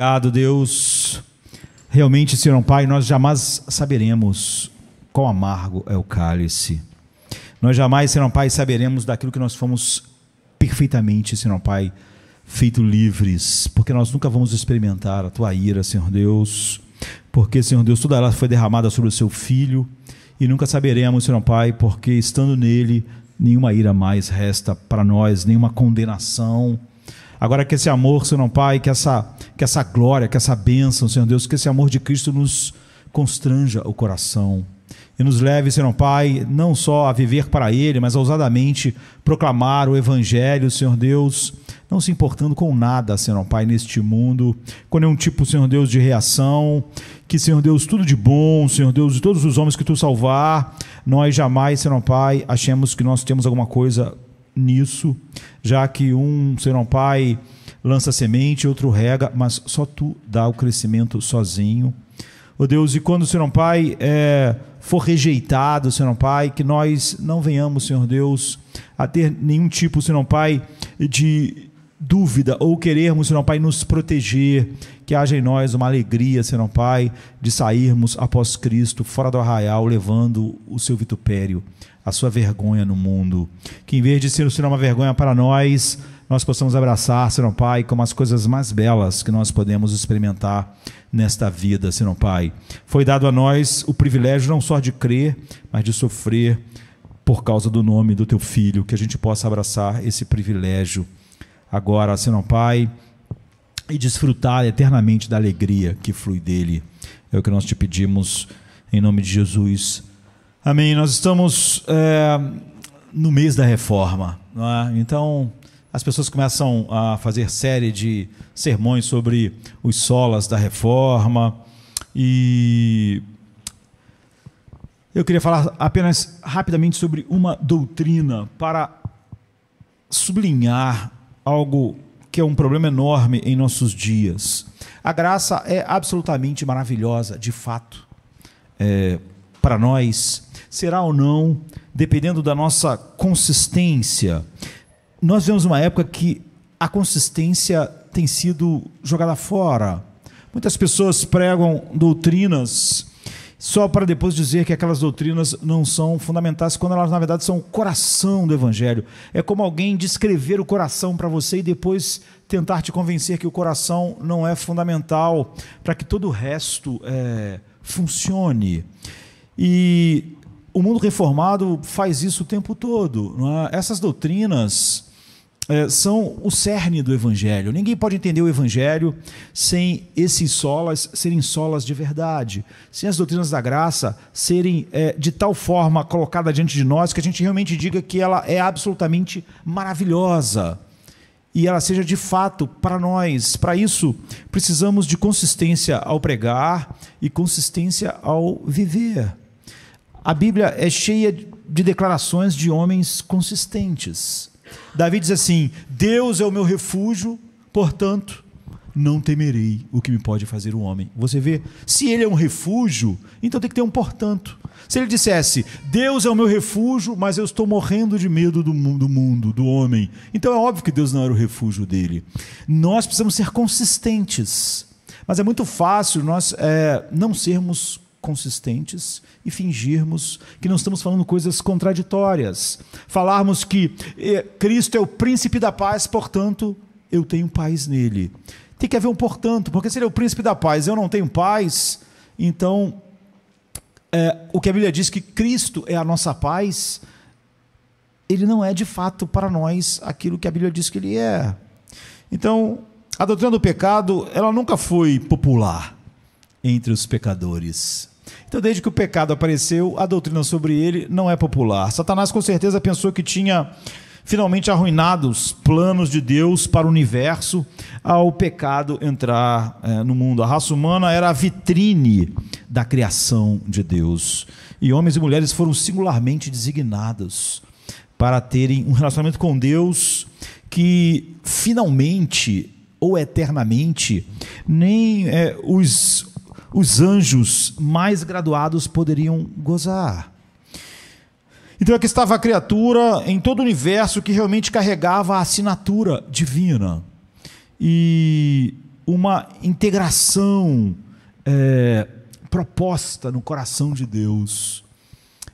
Obrigado, Deus. Realmente, Senhor Pai, nós jamais saberemos quão amargo é o cálice. Nós jamais, Senhor Pai, saberemos daquilo que nós fomos perfeitamente, Senhor Pai, feito livres, porque nós nunca vamos experimentar a Tua ira, Senhor Deus, porque, Senhor Deus, toda ela foi derramada sobre o Seu Filho, e nunca saberemos, Senhor Pai, porque estando nele, nenhuma ira mais resta para nós, nenhuma condenação. Agora que esse amor, Senhor Pai, que essa glória, que essa bênção, Senhor Deus, que esse amor de Cristo nos constranja o coração e nos leve, Senhor Pai, não só a viver para Ele, mas a ousadamente proclamar o Evangelho, Senhor Deus, não se importando com nada, Senhor Pai, neste mundo, com nenhum tipo, Senhor Deus, de reação, que, Senhor Deus, tudo de bom, Senhor Deus, de todos os homens que Tu salvar, nós jamais, Senhor Pai, achemos que nós temos alguma coisa nisso, já que um, Senhor Pai, lança semente, outro rega, mas só Tu dá o crescimento sozinho. Ó Deus, e quando, Senhor Pai, for rejeitado, Senhor Pai, que nós não venhamos, Senhor Deus, a ter nenhum tipo, Senhor Pai, de dúvida ou querermos, Senhor Pai, nos proteger, que haja em nós uma alegria, Senhor Pai, de sairmos após Cristo, fora do arraial, levando o Seu vitupério, a Sua vergonha no mundo, que em vez de ser, Senhor, uma vergonha para nós possamos abraçar, Senhor Pai, como as coisas mais belas que nós podemos experimentar nesta vida, Senhor Pai. Foi dado a nós o privilégio não só de crer, mas de sofrer por causa do nome do Teu Filho, que a gente possa abraçar esse privilégio agora, Senhor Pai, e desfrutar eternamente da alegria que flui dele. É o que nós Te pedimos em nome de Jesus. Amém. Nós estamos no mês da reforma, não é? Então as pessoas começam a fazer série de sermões sobre os solas da reforma, e eu queria falar apenas rapidamente sobre uma doutrina para sublinhar algo que é um problema enorme em nossos dias. A graça é absolutamente maravilhosa, de fato, para nós. Será ou não, dependendo da nossa consistência. Nós vemos uma época que a consistência tem sido jogada fora. Muitas pessoas pregam doutrinas só para depois dizer que aquelas doutrinas não são fundamentais, quando elas, na verdade, são o coração do Evangelho. É como alguém descrever o coração para você e depois tentar te convencer que o coração não é fundamental para que todo o resto funcione. E o mundo reformado faz isso o tempo todo, não é? Essas doutrinas são o cerne do Evangelho. Ninguém pode entender o Evangelho sem esses solas serem solas de verdade, sem as doutrinas da graça serem de tal forma colocadas diante de nós que a gente realmente diga que ela é absolutamente maravilhosa e ela seja de fato para nós. Para isso, precisamos de consistência ao pregar e consistência ao viver. A Bíblia é cheia de declarações de homens consistentes. Davi diz assim: Deus é o meu refúgio, portanto, não temerei o que me pode fazer o homem. Você vê, se ele é um refúgio, então tem que ter um portanto. Se ele dissesse, Deus é o meu refúgio, mas eu estou morrendo de medo do mundo, do homem, então é óbvio que Deus não era o refúgio dele. Nós precisamos ser consistentes, mas é muito fácil nós não sermos consistentes e fingirmos que não estamos falando coisas contraditórias. Falarmos que Cristo é o príncipe da paz, portanto, eu tenho paz nele. Tem que haver um portanto, porque se ele é o príncipe da paz e eu não tenho paz, então o que a Bíblia diz que Cristo é a nossa paz, ele não é de fato para nós aquilo que a Bíblia diz que ele é. Então, a doutrina do pecado, ela nunca foi popular entre os pecadores. Então, desde que o pecado apareceu, a doutrina sobre ele não é popular. Satanás, com certeza, pensou que tinha finalmente arruinado os planos de Deus para o universo ao pecado entrar no mundo. A raça humana era a vitrine da criação de Deus. E homens e mulheres foram singularmente designados para terem um relacionamento com Deus que finalmente ou eternamente nem os anjos mais graduados poderiam gozar. Então aqui estava a criatura em todo o universo que realmente carregava a assinatura divina. E uma integração proposta no coração de Deus,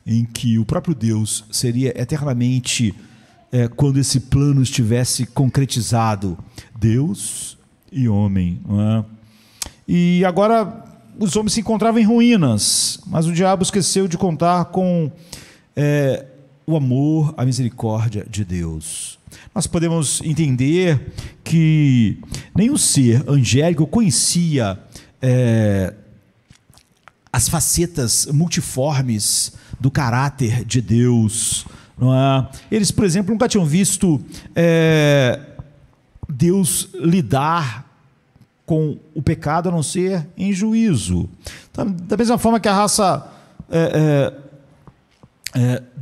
em que o próprio Deus seria eternamente, quando esse plano estivesse concretizado, Deus e homem. Não é? E agora os homens se encontravam em ruínas, mas o diabo esqueceu de contar com o amor, a misericórdia de Deus. Nós podemos entender que nenhum ser angélico conhecia as facetas multiformes do caráter de Deus. Não é? Eles, por exemplo, nunca tinham visto Deus lidar com o pecado a não ser em juízo. Então, da mesma forma que a raça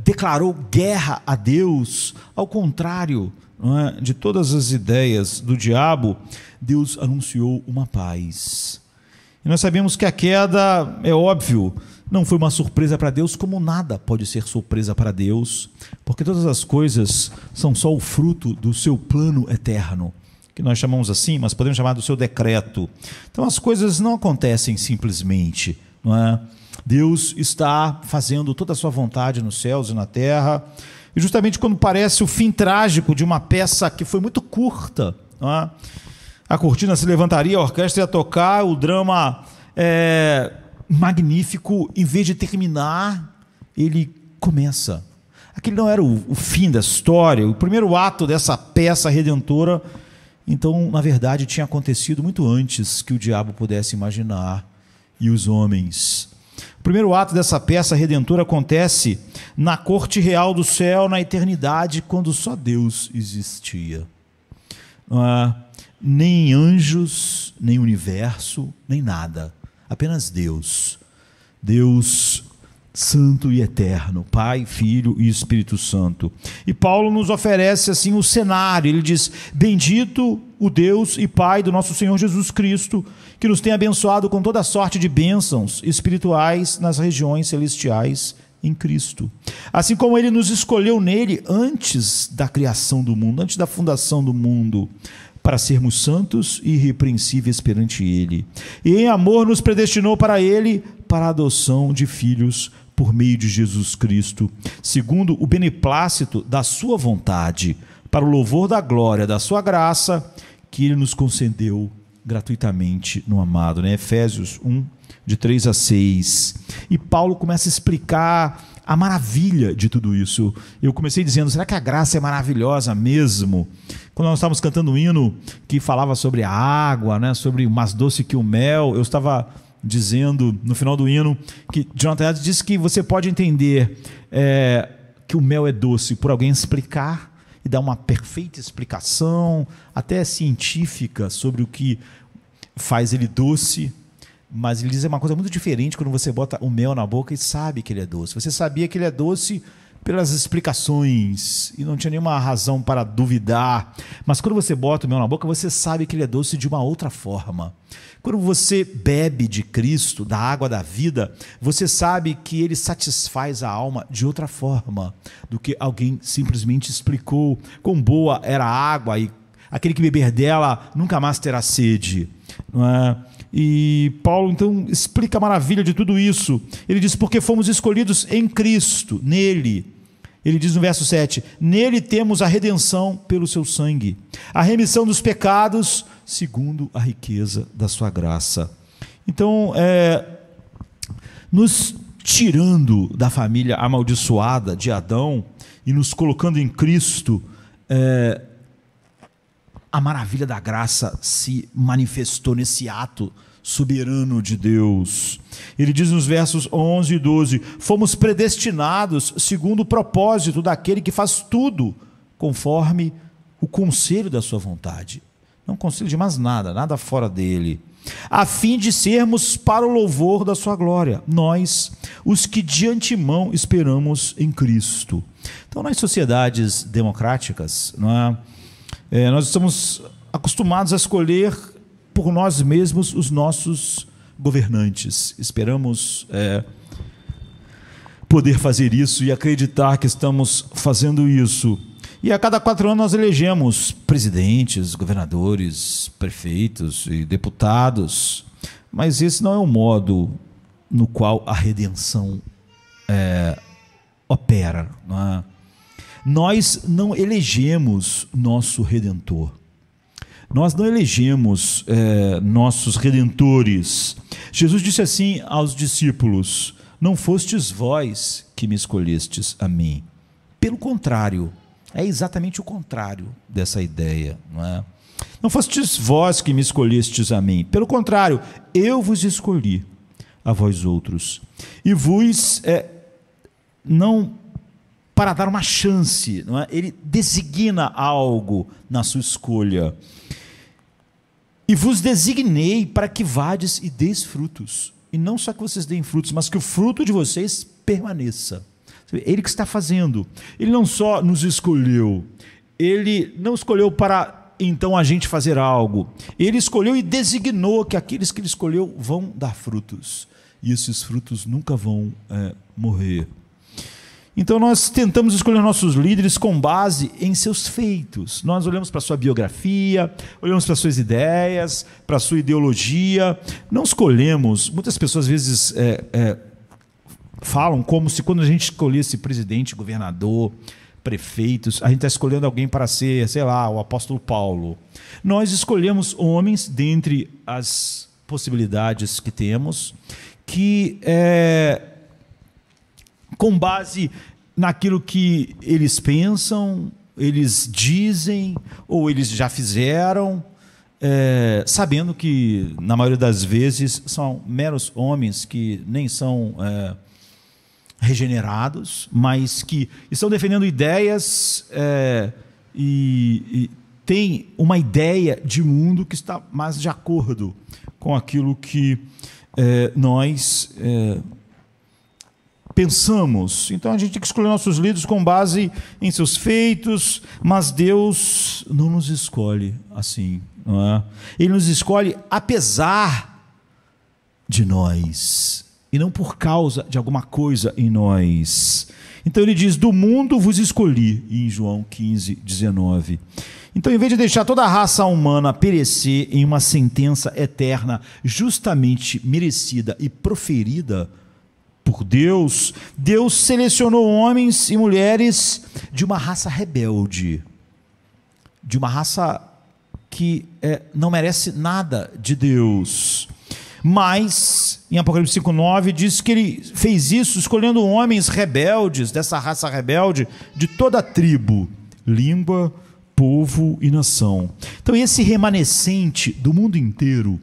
declarou guerra a Deus, ao contrário, não é, de todas as ideias do diabo, Deus anunciou uma paz. E nós sabemos que a queda, é óbvio, não foi uma surpresa para Deus, como nada pode ser surpresa para Deus, porque todas as coisas são só o fruto do seu plano eterno, que nós chamamos assim, mas podemos chamar do seu decreto. Então as coisas não acontecem simplesmente, não é? Deus está fazendo toda a sua vontade nos céus e na terra, e justamente quando parece o fim trágico de uma peça que foi muito curta, não é? A cortina se levantaria, a orquestra ia tocar, o drama magnífico, em vez de terminar, ele começa. Aquele não era o fim da história, o primeiro ato dessa peça redentora. Então, na verdade, tinha acontecido muito antes que o diabo pudesse imaginar, e os homens. O primeiro ato dessa peça redentora acontece na corte real do céu, na eternidade, quando só Deus existia. Nem anjos, nem universo, nem nada. Apenas Deus. Deus santo e eterno, Pai, Filho e Espírito Santo. E Paulo nos oferece assim o cenário. Ele diz: bendito o Deus e Pai do nosso Senhor Jesus Cristo, que nos tem abençoado com toda sorte de bênçãos espirituais nas regiões celestiais em Cristo. Assim como Ele nos escolheu nele antes da criação do mundo, antes da fundação do mundo, para sermos santos e irrepreensíveis perante Ele. E em amor nos predestinou para Ele, para a adoção de filhos por meio de Jesus Cristo, segundo o beneplácito da sua vontade, para o louvor da glória da sua graça, que Ele nos concedeu gratuitamente no amado, né? Efésios 1, de 3 a 6. E Paulo começa a explicar a maravilha de tudo isso. Eu comecei dizendo: será que a graça é maravilhosa mesmo? Quando nós estávamos cantando um hino que falava sobre a água, né? Sobre o mais doce que o mel, eu estava dizendo no final do hino que Jonathan Edwards disse que você pode entender que o mel é doce por alguém explicar e dar uma perfeita explicação, até científica, sobre o que faz ele doce. Mas ele diz uma coisa muito diferente quando você bota o mel na boca e sabe que ele é doce. Você sabia que ele é doce pelas explicações e não tinha nenhuma razão para duvidar. Mas quando você bota o mel na boca, você sabe que ele é doce de uma outra forma. Quando você bebe de Cristo, da água da vida, você sabe que ele satisfaz a alma de outra forma do que alguém simplesmente explicou. Quão boa era a água e aquele que beber dela nunca mais terá sede, não é? E Paulo então explica a maravilha de tudo isso. Ele diz: porque fomos escolhidos em Cristo, nele. Ele diz no verso 7: nele temos a redenção pelo seu sangue, a remissão dos pecados segundo a riqueza da sua graça. Então, nos tirando da família amaldiçoada de Adão e nos colocando em Cristo, a maravilha da graça se manifestou nesse ato soberano de Deus. Ele diz nos versos 11 e 12: fomos predestinados segundo o propósito daquele que faz tudo conforme o conselho da sua vontade. Não conselho de mais nada, nada fora dele, a fim de sermos para o louvor da sua glória, nós, os que de antemão esperamos em Cristo. Então, nas sociedades democráticas, nós estamos acostumados a escolher por nós mesmos os nossos governantes. Esperamos poder fazer isso e acreditar que estamos fazendo isso. E a cada 4 anos nós elegemos presidentes, governadores, prefeitos e deputados. Mas esse não é o modo no qual a redenção opera. Não é? Nós não elegemos nosso Redentor. Nós não elegemos nossos redentores. Jesus disse assim aos discípulos: não fostes vós que me escolhestes a mim. Pelo contrário, é exatamente o contrário dessa ideia. Não é? Não fostes vós que me escolhestes a mim. Pelo contrário, eu vos escolhi a vós outros. E vos não para dar uma chance. Não é? Ele designa algo na sua escolha. E vos designei para que vades e deis frutos. E não só que vocês deem frutos, mas que o fruto de vocês permaneça. Ele que está fazendo. Ele não só nos escolheu, ele não escolheu para então a gente fazer algo. Ele escolheu e designou que aqueles que ele escolheu vão dar frutos. E esses frutos nunca vão morrer. Então nós tentamos escolher nossos líderes com base em seus feitos. Nós olhamos para a sua biografia, olhamos para as suas ideias, para a sua ideologia. Não escolhemos, muitas pessoas às vezes falam como se quando a gente escolhesse presidente, governador, prefeitos, a gente está escolhendo alguém para ser, sei lá, o apóstolo Paulo. Nós escolhemos homens dentre as possibilidades que temos, que com base naquilo que eles pensam, eles dizem, ou eles já fizeram, sabendo que, na maioria das vezes, são meros homens que nem são regenerados, mas que estão defendendo ideias e têm uma ideia de mundo que está mais de acordo com aquilo que nós pensamos. Então a gente tem que escolher nossos líderes com base em seus feitos, mas Deus não nos escolhe assim, não é? Ele nos escolhe apesar de nós e não por causa de alguma coisa em nós. Então ele diz: do mundo vos escolhi, em João 15:19. Então, em vez de deixar toda a raça humana perecer em uma sentença eterna justamente merecida e proferida por Deus, Deus selecionou homens e mulheres de uma raça rebelde, de uma raça que não merece nada de Deus. Mas, em Apocalipse 5:9, diz que ele fez isso escolhendo homens rebeldes, dessa raça rebelde, de toda a tribo, língua, povo e nação. Então, esse remanescente do mundo inteiro,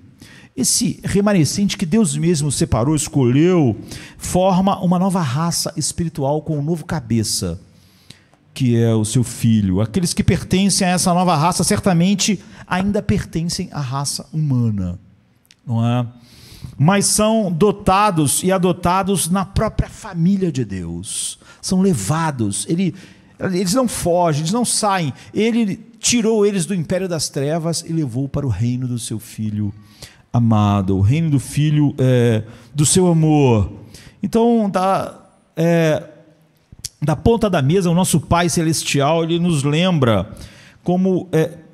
esse remanescente que Deus mesmo separou, escolheu, forma uma nova raça espiritual com um novo cabeça, que é o seu filho. Aqueles que pertencem a essa nova raça certamente ainda pertencem à raça humana, não é? Mas são dotados e adotados na própria família de Deus. São levados. Eles não fogem, eles não saem. Ele tirou eles do império das trevas e levou para o reino do seu Filho amado, o reino do Filho do seu amor. Então, da ponta da mesa, o nosso Pai Celestial, ele nos lembra, como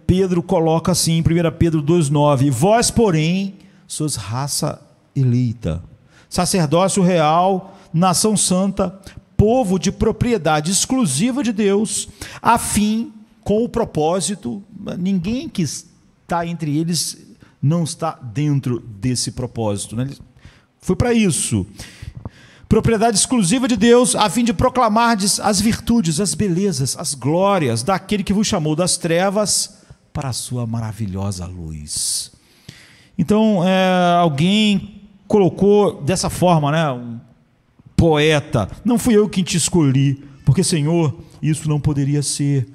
Pedro coloca assim em 1 Pedro 2,9: vós, porém, sois raça eleita, sacerdócio real, nação santa, povo de propriedade exclusiva de Deus, a fim, com o propósito, ninguém que está entre eles não está dentro desse propósito, né? Foi para isso. Propriedade exclusiva de Deus, a fim de proclamardes as virtudes, as belezas, as glórias daquele que vos chamou das trevas para a sua maravilhosa luz. Então, alguém colocou dessa forma, né? Um poeta: não fui eu quem te escolhi, porque, Senhor, isso não poderia ser.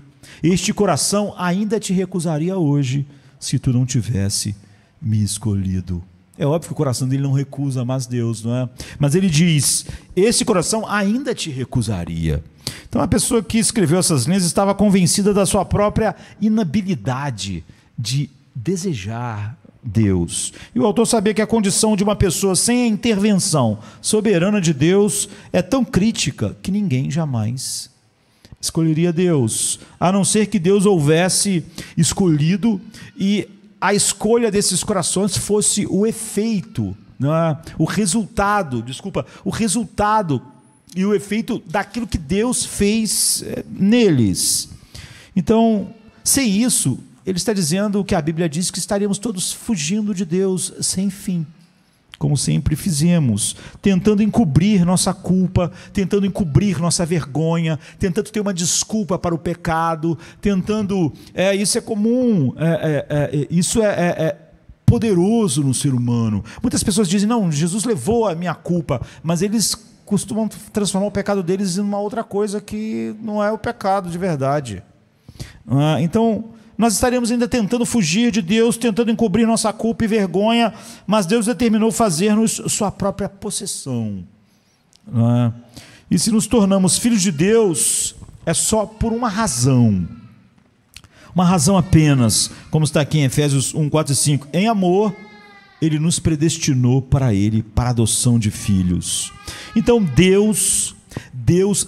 Este coração ainda te recusaria hoje, se tu não tivesse me escolhido. É óbvio que o coração dele não recusa mais Deus, não é? Mas ele diz: esse coração ainda te recusaria. Então a pessoa que escreveu essas linhas estava convencida da sua própria inabilidade de desejar Deus. E o autor sabia que a condição de uma pessoa sem a intervenção soberana de Deus é tão crítica que ninguém jamais Escolheria Deus, a não ser que Deus houvesse escolhido e a escolha desses corações fosse o efeito, não é? O resultado e o efeito daquilo que Deus fez neles. Então, sem isso, ele está dizendo o que a Bíblia diz, que estaríamos todos fugindo de Deus sem fim, como sempre fizemos, tentando encobrir nossa culpa, tentando encobrir nossa vergonha, tentando ter uma desculpa para o pecado, tentando... isso é comum, isso é poderoso no ser humano. Muitas pessoas dizem, não, Jesus levou a minha culpa, mas eles costumam transformar o pecado deles em uma outra coisa que não é o pecado de verdade. Então, nós estaremos ainda tentando fugir de Deus, tentando encobrir nossa culpa e vergonha, mas Deus determinou fazer-nos sua própria possessão. E se nos tornamos filhos de Deus, é só por uma razão apenas, como está aqui em Efésios 1, 4 e 5. Em amor, Ele nos predestinou para Ele, para a adoção de filhos. Então Deus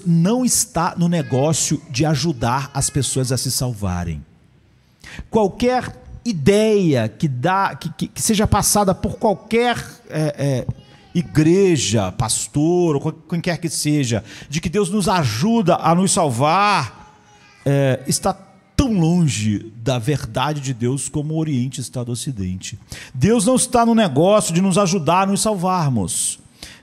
não está no negócio de ajudar as pessoas a se salvarem. Qualquer ideia que seja passada por qualquer igreja, pastor, ou quem quer que seja, de que Deus nos ajuda a nos salvar, está tão longe da verdade de Deus como o Oriente está do Ocidente. Deus não está no negócio de nos ajudar a nos salvarmos.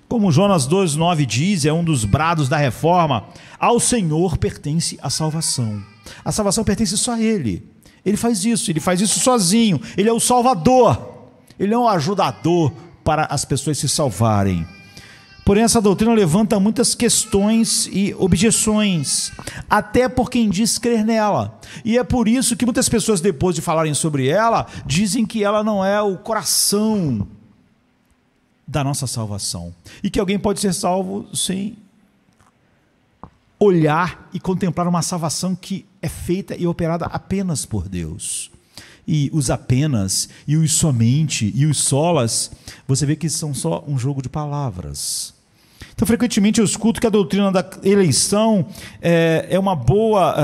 Como Jonas 2,9 diz, é um dos brados da reforma, ao Senhor pertence a salvação. A salvação pertence só a Ele. Ele faz isso sozinho. Ele é o Salvador. Ele é o ajudador para as pessoas se salvarem. Porém, essa doutrina levanta muitas questões e objeções, até por quem diz crer nela. E é por isso que muitas pessoas, depois de falarem sobre ela, dizem que ela não é o coração da nossa salvação. E que alguém pode ser salvo sem olhar e contemplar uma salvação que é feita e operada apenas por Deus. E os apenas, e os somente, e os solas, você vê que são só um jogo de palavras. Então, frequentemente eu escuto que a doutrina da eleição é uma boa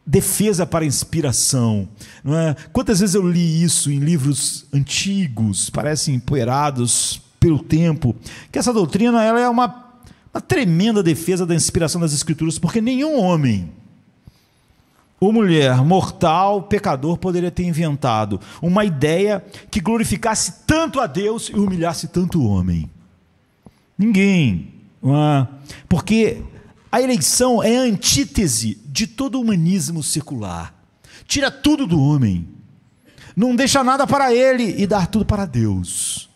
defesa para a inspiração. Não é? Quantas vezes eu li isso em livros antigos, parecem empoeirados pelo tempo, que essa doutrina ela é uma tremenda defesa da inspiração das Escrituras, porque nenhum homem ou mulher mortal, pecador, poderia ter inventado uma ideia que glorificasse tanto a Deus e humilhasse tanto o homem. Ninguém. Porque a eleição é a antítese de todo o humanismo secular. Tira tudo do homem, não deixa nada para ele e dá tudo para Deus.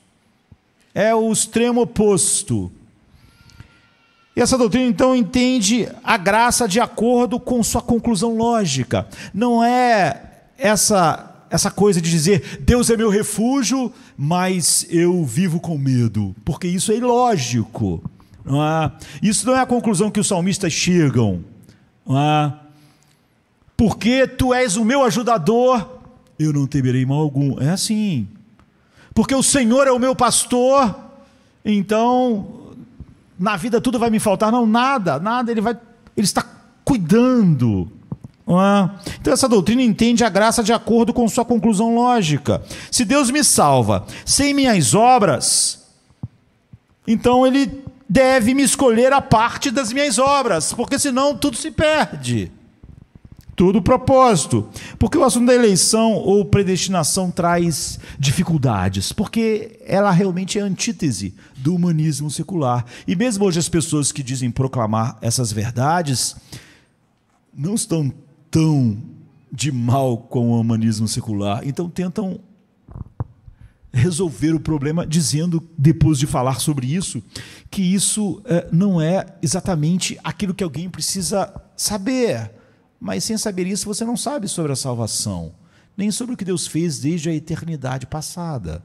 É o extremo oposto. E essa doutrina, então, entende a graça de acordo com sua conclusão lógica. Não é essa coisa de dizer, Deus é meu refúgio, mas eu vivo com medo, porque isso é ilógico. Não é? Isso não é a conclusão que os salmistas chegam. Não é? Porque tu és o meu ajudador, eu não temerei mal algum. É assim. Porque o Senhor é o meu pastor, então na vida tudo vai me faltar. Não, nada, ele está cuidando. Então essa doutrina entende a graça de acordo com sua conclusão lógica. Se Deus me salva sem minhas obras, então Ele deve me escolher a parte das minhas obras, porque senão tudo se perde, todo o propósito. Porque o assunto da eleição ou predestinação traz dificuldades, porque ela realmente é a antítese do humanismo secular. E mesmo hoje as pessoas que dizem proclamar essas verdades não estão tão de mal com o humanismo secular, então tentam resolver o problema dizendo, depois de falar sobre isso, que isso não é exatamente aquilo que alguém precisa saber. Mas sem saber isso, você não sabe sobre a salvação, nem sobre o que Deus fez desde a eternidade passada.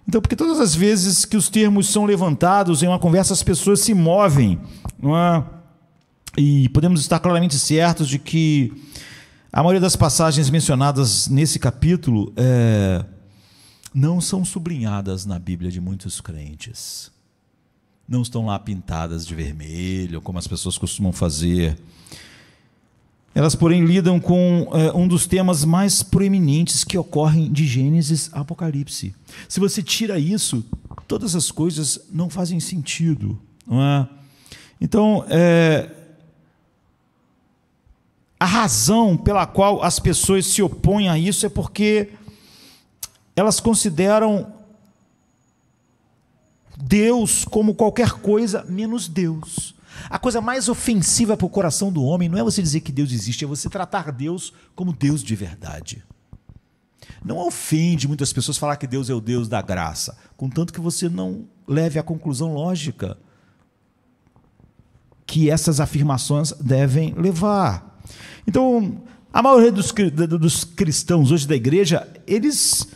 Então, porque todas as vezes que os termos são levantados em uma conversa, as pessoas se movem, não é? E podemos estar claramente certos de que a maioria das passagens mencionadas nesse capítulo não são sublinhadas na Bíblia de muitos crentes. não estão lá pintadas de vermelho, como as pessoas costumam fazer. Elas, porém, lidam com um dos temas mais proeminentes que ocorrem de Gênesis a Apocalipse. Se você tira isso, todas as coisas não fazem sentido, não é? Então, a razão pela qual as pessoas se opõem a isso é porque elas consideram Deus como qualquer coisa menos Deus. A coisa mais ofensiva para o coração do homem não é você dizer que Deus existe, é você tratar Deus como Deus de verdade. Não ofende muitas pessoas falar que Deus é o Deus da graça, contanto que você não leve à conclusão lógica que essas afirmações devem levar. Então, a maioria dos cristãos hoje da igreja, eles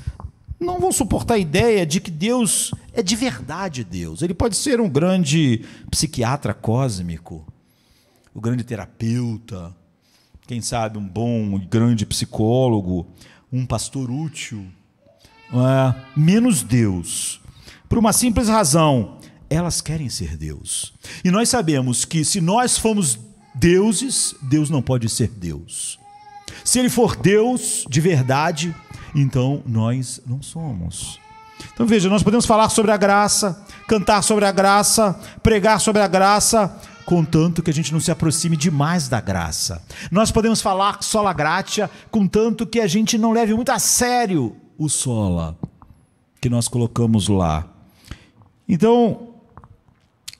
não vão suportar a ideia de que Deus é de verdade Deus. Ele pode ser um grande psiquiatra cósmico, um grande terapeuta, quem sabe um bom e grande psicólogo, um pastor útil, menos Deus. Por uma simples razão, elas querem ser Deus. E nós sabemos que se nós formos deuses, Deus não pode ser Deus. Se ele for Deus de verdade, então nós não somos. Então veja, nós podemos falar sobre a graça, cantar sobre a graça, pregar sobre a graça, contanto que a gente não se aproxime demais da graça. Nós podemos falar sola gratia, contanto que a gente não leve muito a sério o sola que nós colocamos lá. Então,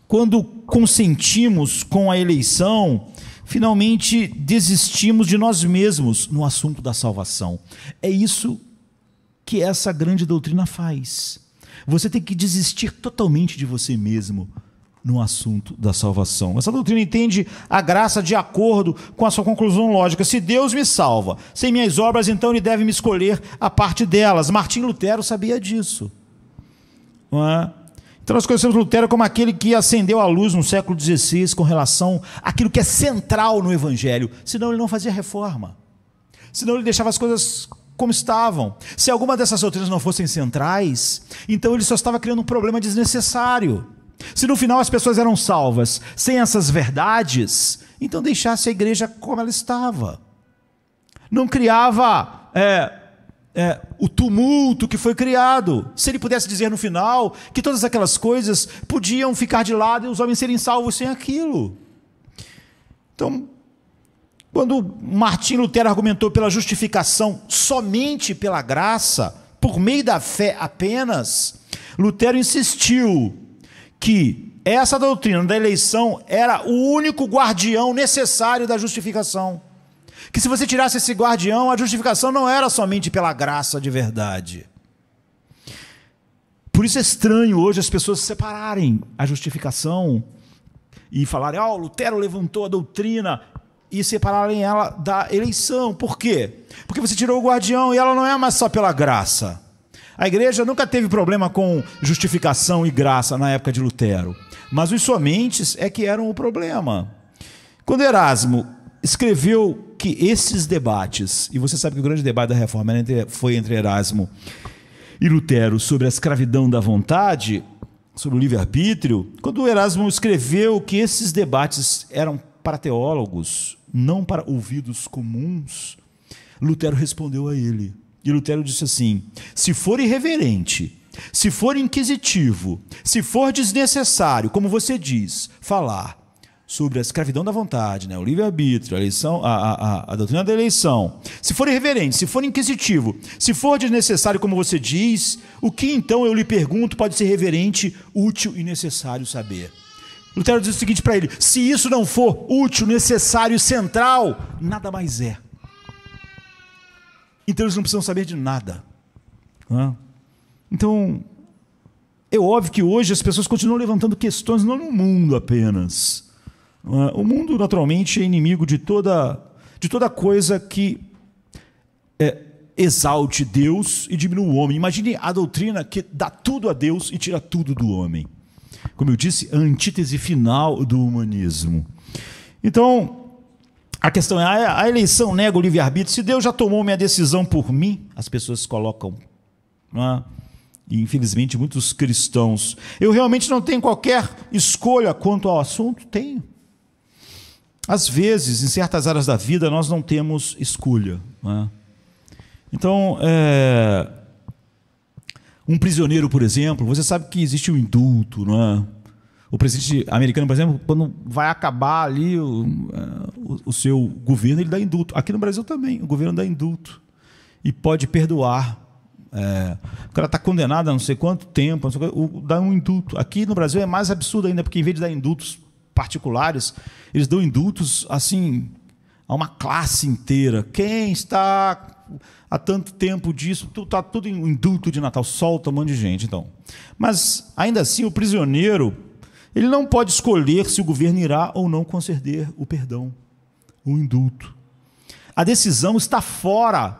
quando consentimos com a eleição, finalmente desistimos de nós mesmos no assunto da salvação. É isso que essa grande doutrina faz. Você tem que desistir totalmente de você mesmo no assunto da salvação. Essa doutrina entende a graça de acordo com a sua conclusão lógica. Se Deus me salva sem minhas obras, então ele deve me escolher a parte delas. Martim Lutero sabia disso. Não é? Então nós conhecemos Lutero como aquele que acendeu a luz no século XVI com relação àquilo que é central no Evangelho. Senão ele não fazia reforma. Senão ele deixava as coisas como estavam. Se alguma dessas doutrinas não fossem centrais, então ele só estava criando um problema desnecessário. Se no final as pessoas eram salvas sem essas verdades, então deixasse a igreja como ela estava. Não criava o tumulto que foi criado. Se ele pudesse dizer no final que todas aquelas coisas podiam ficar de lado e os homens serem salvos sem aquilo. Então, quando Martim Lutero argumentou pela justificação somente pela graça, por meio da fé apenas, Lutero insistiu que essa doutrina da eleição era o único guardião necessário da justificação. Que se você tirasse esse guardião, a justificação não era somente pela graça de verdade. Por isso é estranho hoje as pessoas separarem a justificação e falarem, Lutero levantou a doutrina, e separarem ela da eleição. Por quê? Porque você tirou o guardião e ela não é mais só pela graça. A igreja nunca teve problema com justificação e graça na época de Lutero, mas os somentes é que eram o problema. Quando Erasmo escreveu que esses debates, e você sabe que o grande debate da reforma foi entre Erasmo e Lutero sobre a escravidão da vontade, sobre o livre-arbítrio, quando Erasmo escreveu que esses debates eram para teólogos, não para ouvidos comuns, Lutero respondeu a ele. E Lutero disse assim: se for irreverente, se for inquisitivo, se for desnecessário, como você diz, falar sobre a escravidão da vontade, o livre-arbítrio, a eleição, a doutrina da eleição, se for irreverente, se for inquisitivo, se for desnecessário, como você diz, o que então, eu lhe pergunto, pode ser reverente, útil e necessário saber? Lutero diz o seguinte para ele: se isso não for útil, necessário, central, nada mais é. Então eles não precisam saber de nada. Então, é óbvio que hoje as pessoas continuam levantando questões, não no mundo apenas. O mundo, naturalmente, é inimigo de toda coisa que exalte Deus e diminua o homem. Imagine a doutrina que dá tudo a Deus e tira tudo do homem. Como eu disse, a antítese final do humanismo. Então, a questão é, a eleição nega o livre-arbítrio. Se Deus já tomou minha decisão por mim, as pessoas colocam e infelizmente muitos cristãos. Eu realmente não tenho qualquer escolha quanto ao assunto? Tenho. Às vezes, em certas áreas da vida, nós não temos escolha, né? Então, um prisioneiro, por exemplo, você sabe que existe o indulto, não é? O presidente americano, por exemplo, quando vai acabar ali o seu governo, ele dá indulto. Aqui no Brasil também, o governo dá indulto e pode perdoar. O cara está condenado a não sei quanto tempo, dá um indulto. Aqui no Brasil é mais absurdo ainda, porque em vez de dar indultos particulares, eles dão indultos assim a uma classe inteira. Quem está há tanto tempo disso, está tudo em indulto de Natal, solta um monte de gente. Então. Mas, ainda assim, o prisioneiro ele não pode escolher se o governo irá ou não conceder o perdão, o indulto. A decisão está fora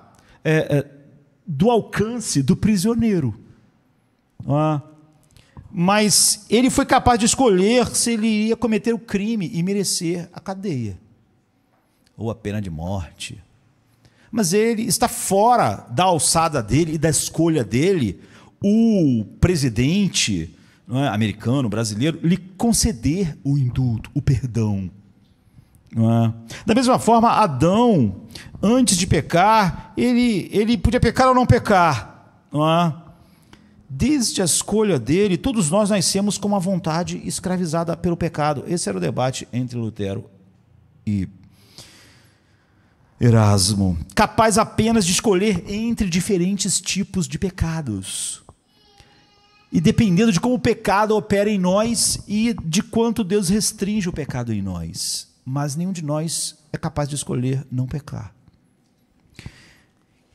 do alcance do prisioneiro. Mas ele foi capaz de escolher se ele iria cometer o crime e merecer a cadeia ou a pena de morte. Mas ele está fora da alçada dele e da escolha dele, o presidente, não é, americano, brasileiro, lhe conceder o indulto, o perdão. Não é? Da mesma forma, Adão, antes de pecar, ele podia pecar ou não pecar. Não é? Desde a escolha dele, todos nós nascemos com uma vontade escravizada pelo pecado. Esse era o debate entre Lutero e Erasmo. Capaz apenas de escolher entre diferentes tipos de pecados. E dependendo de como o pecado opera em nós e de quanto Deus restringe o pecado em nós. Mas nenhum de nós é capaz de escolher não pecar.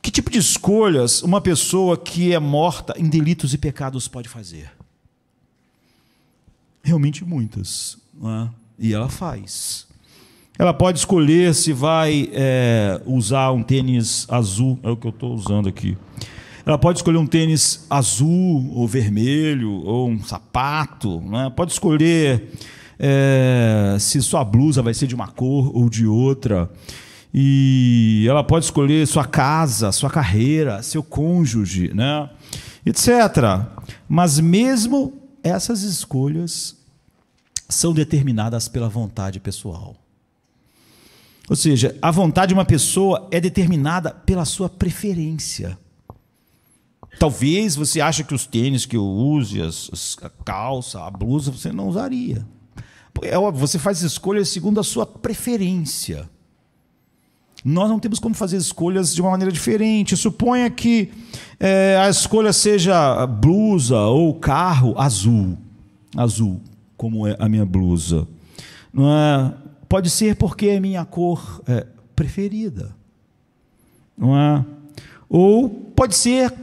Que tipo de escolhas uma pessoa que é morta em delitos e pecados pode fazer? Realmente muitas, não é? E ela faz. Ela pode escolher se vai usar um tênis azul, é o que eu estou usando aqui. Ela pode escolher um tênis azul ou vermelho, ou um sapato, né? Pode escolher se sua blusa vai ser de uma cor ou de outra. E ela pode escolher sua casa, sua carreira, seu cônjuge, né? etc. Mas mesmo essas escolhas são determinadas pela vontade pessoal. Ou seja, a vontade de uma pessoa é determinada pela sua preferência. Talvez você ache que os tênis que eu use, a calça, a blusa, você não usaria. É óbvio, você faz escolhas segundo a sua preferência. Nós não temos como fazer escolhas de uma maneira diferente. Suponha que a escolha seja blusa ou carro azul. Azul, como é a minha blusa. Não é? Pode ser porque é minha cor preferida. Não é? Ou pode ser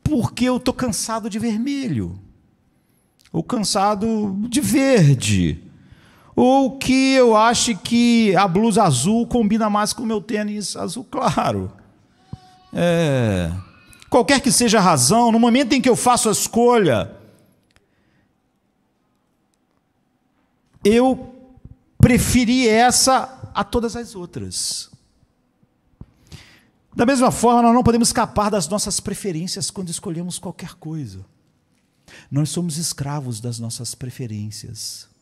porque eu estou cansado de vermelho. Ou cansado de verde. Ou que eu acho que a blusa azul combina mais com o meu tênis azul claro. Qualquer que seja a razão, no momento em que eu faço a escolha, eu preferi essa a todas as outras. Da mesma forma, nós não podemos escapar das nossas preferências quando escolhemos qualquer coisa. Nós somos escravos das nossas preferências.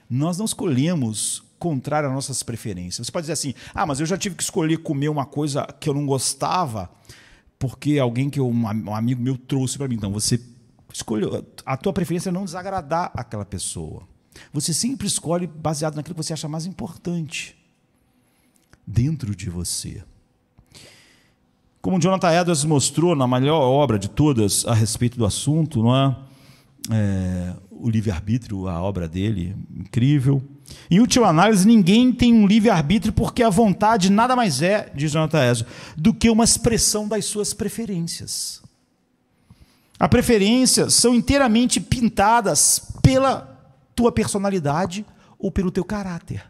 Nós não escolhemos contrário às nossas preferências. Você pode dizer assim, mas eu já tive que escolher comer uma coisa que eu não gostava, porque um amigo meu trouxe para mim. Então, você escolheu, a tua preferência é não desagradar aquela pessoa. Você sempre escolhe baseado naquilo que você acha mais importante dentro de você. Como Jonathan Edwards mostrou na melhor obra de todas a respeito do assunto, não é? O livre-arbítrio, a obra dele, incrível. Em última análise, ninguém tem um livre-arbítrio porque a vontade nada mais é, diz Jonathan Edwards, do que uma expressão das suas preferências. As preferências são inteiramente pintadas pela tua personalidade ou pelo teu caráter.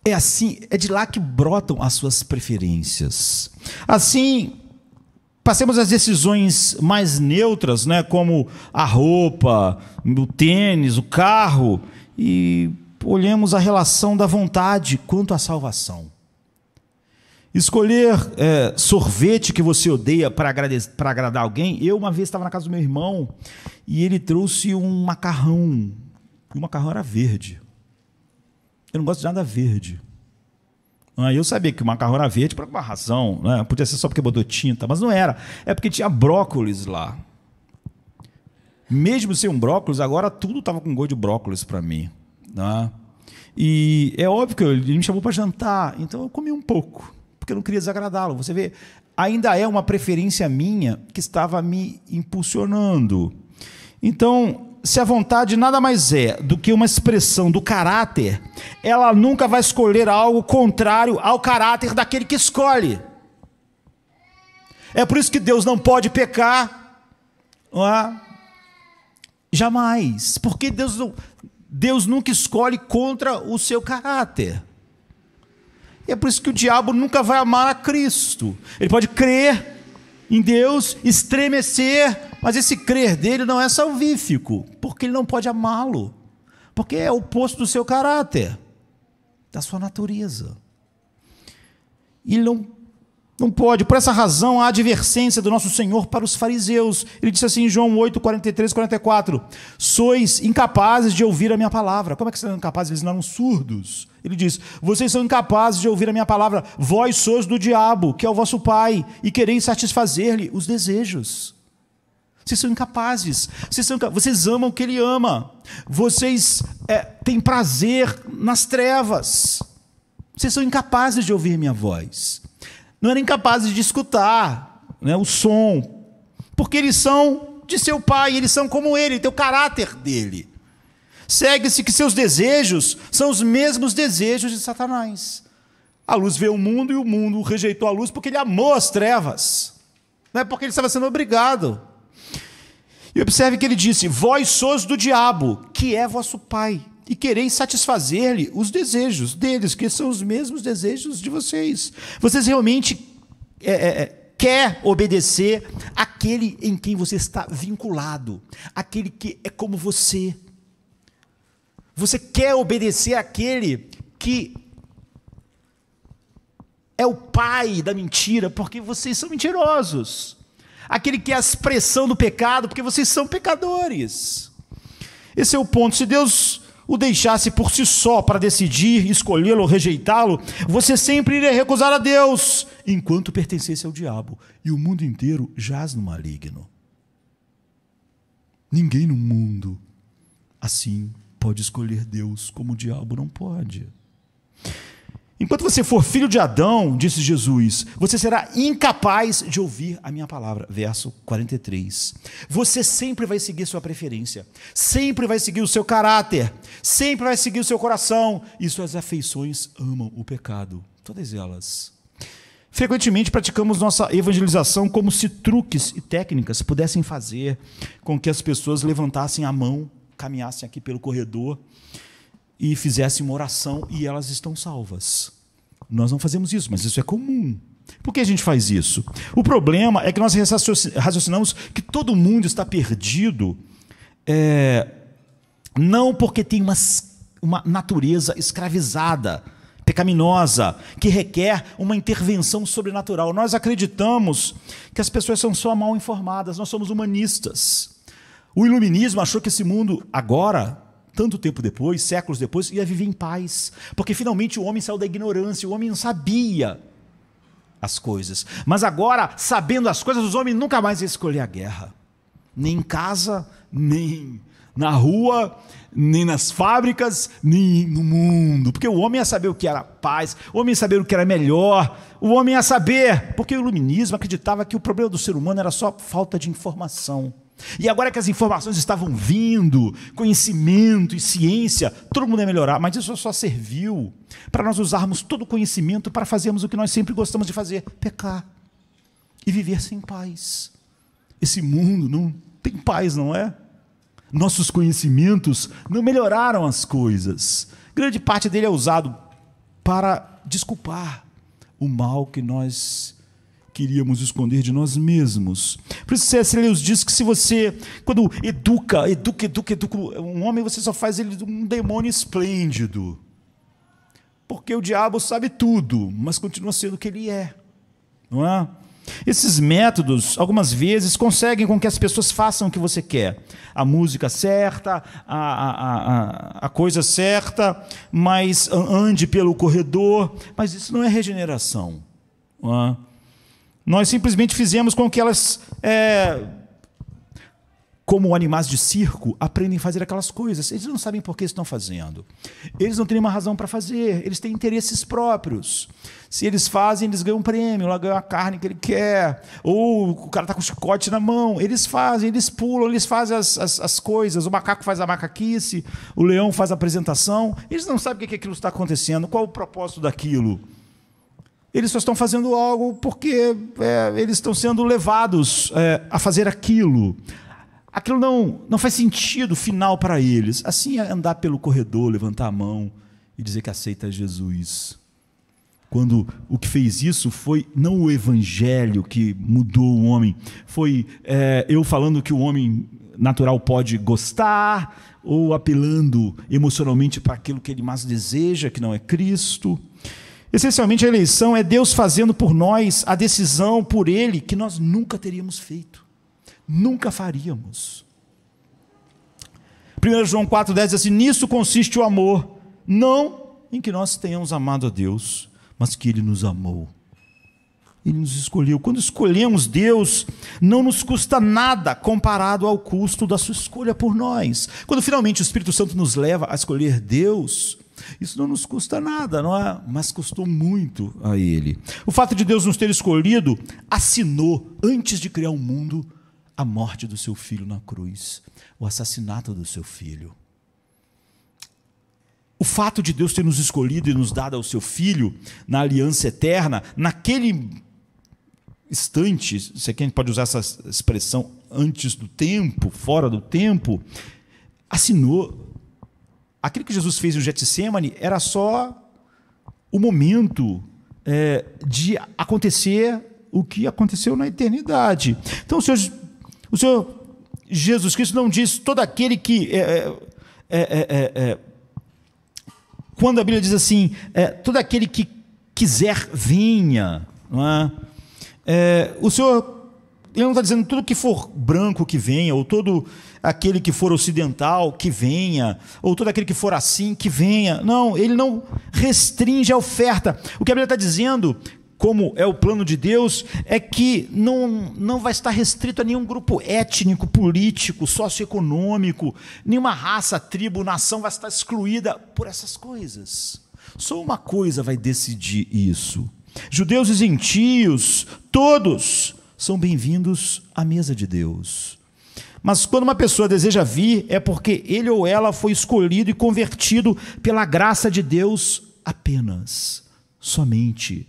É assim, é de lá que brotam as suas preferências. Assim, passemos às decisões mais neutras, né, como a roupa, o tênis, o carro, e olhemos a relação da vontade quanto à salvação. Escolher sorvete que você odeia para agradar alguém. Eu uma vez estava na casa do meu irmão e ele trouxe um macarrão. E o macarrão era verde. Eu não gosto de nada verde. Aí eu sabia que o macarrão era verde por alguma razão, né? Podia ser só porque botou tinta, mas não era. É porque tinha brócolis lá. Mesmo sem um brócolis, agora tudo estava com gosto de brócolis para mim, né? E é óbvio que ele me chamou para jantar, então eu comi um pouco, porque eu não queria desagradá-lo. Você vê, ainda é uma preferência minha que estava me impulsionando. Então, se a vontade nada mais é do que uma expressão do caráter, ela nunca vai escolher algo contrário ao caráter daquele que escolhe. É por isso que Deus não pode pecar, não é? Jamais, porque Deus nunca escolhe contra o seu caráter. E é por isso que o diabo nunca vai amar a Cristo. Ele pode crer em Deus, estremecer, mas esse crer dele não é salvífico, porque ele não pode amá-lo, porque é o oposto do seu caráter, da sua natureza. E ele não pode. Por essa razão, há advertência do nosso Senhor para os fariseus. Ele disse assim em João 8, 43, 44, sois incapazes de ouvir a minha palavra. Como é que são incapazes? Eles não eram surdos. Ele diz, vocês são incapazes de ouvir a minha palavra. Vós sois do diabo, que é o vosso pai, e quereis satisfazer-lhe os desejos. Vocês são incapazes. Vocês amam o que ele ama. Vocês têm prazer nas trevas. Vocês são incapazes de ouvir minha voz. Não eram incapazes de escutar, né, o som, porque eles são de seu pai, eles são como ele tem o caráter dele. Segue-se que seus desejos são os mesmos desejos de Satanás. A luz veio ao mundo e o mundo rejeitou a luz porque ele amou as trevas, não é porque ele estava sendo obrigado. E observe que ele disse, vós sois do diabo, que é vosso pai, e quereis satisfazer-lhe os desejos deles, que são os mesmos desejos de vocês. Vocês realmente quer obedecer àquele em quem você está vinculado, aquele que é como você. Você quer obedecer àquele que é o pai da mentira, porque vocês são mentirosos. Aquele que é a expressão do pecado, porque vocês são pecadores. Esse é o ponto. Se Deus o deixasse por si só para decidir, escolhê-lo ou rejeitá-lo, você sempre iria recusar a Deus, enquanto pertencesse ao diabo, e o mundo inteiro jaz no maligno. Ninguém no mundo, assim, pode escolher Deus como o diabo não pode. Enquanto você for filho de Adão, disse Jesus, você será incapaz de ouvir a minha palavra. Verso 43. Você sempre vai seguir sua preferência, sempre vai seguir o seu caráter, sempre vai seguir o seu coração, e suas afeições amam o pecado, todas elas. Frequentemente praticamos nossa evangelização como se truques e técnicas pudessem fazer com que as pessoas levantassem a mão, caminhassem aqui pelo corredor e fizessem uma oração e elas estão salvas. Nós não fazemos isso, mas isso é comum. Por que a gente faz isso? O problema é que nós raciocinamos que todo mundo está perdido, não porque tem uma natureza escravizada, pecaminosa, que requer uma intervenção sobrenatural. Nós acreditamos que as pessoas são só mal informadas, nós somos humanistas. O iluminismo achou que esse mundo agora, tanto tempo depois, séculos depois, ia viver em paz, porque finalmente o homem saiu da ignorância, o homem não sabia as coisas, mas agora, sabendo as coisas, os homens nunca mais iam escolher a guerra, nem em casa, nem na rua, nem nas fábricas, nem no mundo, porque o homem ia saber o que era paz, o homem ia saber o que era melhor, o homem ia saber, porque o iluminismo acreditava que o problema do ser humano era só falta de informação. E agora que as informações estavam vindo, conhecimento e ciência, todo mundo ia melhorar, mas isso só serviu para nós usarmos todo o conhecimento para fazermos o que nós sempre gostamos de fazer, pecar e viver sem paz. Esse mundo não tem paz, não é? Nossos conhecimentos não melhoraram as coisas. Grande parte dele é usado para desculpar o mal que nós queríamos esconder de nós mesmos. Por isso C.S. Lewis diz que se você, quando educa um homem, você só faz ele um demônio esplêndido. porque o diabo sabe tudo, mas continua sendo o que ele é, não é? Esses métodos, algumas vezes, conseguem com que as pessoas façam o que você quer. A música certa, a coisa certa, mas ande pelo corredor. Mas isso não é regeneração. Não é? Nós simplesmente fizemos com que elas, como animais de circo, aprendem a fazer aquelas coisas. Eles não sabem por que estão fazendo. Eles não têm nenhuma razão para fazer. Eles têm interesses próprios. Se eles fazem, eles ganham um prêmio, lá ganham a carne que ele quer. Ou o cara está com chicote na mão. Eles fazem, eles pulam, eles fazem as coisas. O macaco faz a macaquice, o leão faz a apresentação. Eles não sabem o que aquilo está acontecendo, qual o propósito daquilo. Eles só estão fazendo algo porque eles estão sendo levados a fazer aquilo. Aquilo não faz sentido final para eles. Assim é andar pelo corredor, levantar a mão e dizer que aceita Jesus. Quando o que fez isso foi não o evangelho que mudou o homem, foi eu falando que o homem natural pode gostar, ou apelando emocionalmente para aquilo que ele mais deseja, que não é Cristo. Essencialmente a eleição é Deus fazendo por nós a decisão por Ele que nós nunca teríamos feito. Nunca faríamos. 1 João 4,10 diz assim: nisso consiste o amor, não em que nós tenhamos amado a Deus, mas que Ele nos amou. Ele nos escolheu. Quando escolhemos Deus, não nos custa nada comparado ao custo da sua escolha por nós. Quando finalmente o Espírito Santo nos leva a escolher Deus, isso não nos custa nada, não é? Mas custou muito a Ele. O fato de Deus nos ter escolhido assinou, antes de criar o mundo, a morte do seu filho na cruz, o assassinato do seu filho. O fato de Deus ter nos escolhido e nos dado ao seu filho na aliança eterna, naquele instante, se é que a gente pode usar essa expressão, antes do tempo, fora do tempo, assinou. Aquilo que Jesus fez no Getsêmani era só o momento de acontecer o que aconteceu na eternidade. Então o Senhor Jesus Cristo não diz todo aquele que... quando a Bíblia diz assim, todo aquele que quiser, venha. Não é? O Senhor, Ele não está dizendo tudo que for branco que venha, ou todo aquele que for ocidental que venha, ou todo aquele que for assim que venha. Não, Ele não restringe a oferta. O que a Bíblia está dizendo, como é o plano de Deus, é que não vai estar restrito a nenhum grupo étnico, político, socioeconômico, nenhuma raça, tribo, nação vai estar excluída por essas coisas. Só uma coisa vai decidir isso. Judeus e gentios, todos são bem-vindos à mesa de Deus. Mas quando uma pessoa deseja vir, é porque ele ou ela foi escolhido e convertido pela graça de Deus apenas, somente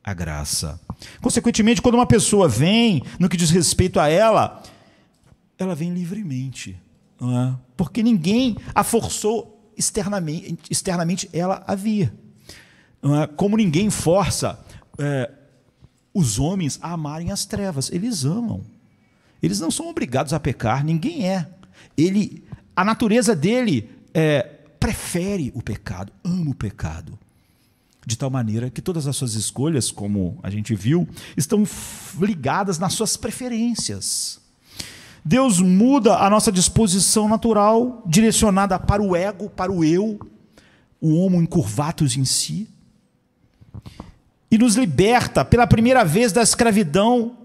a graça. Consequentemente, quando uma pessoa vem, no que diz respeito a ela vem livremente, não é? Porque ninguém a forçou externamente ela a vir. Não é? Como ninguém força os homens a amarem as trevas, eles amam. Eles não são obrigados a pecar, ninguém é. A natureza dele prefere o pecado, ama o pecado. De tal maneira que todas as suas escolhas, como a gente viu, estão ligadas nas suas preferências. Deus muda a nossa disposição natural, direcionada para o ego, para o eu, o homo incurvatus em si, e nos liberta pela primeira vez da escravidão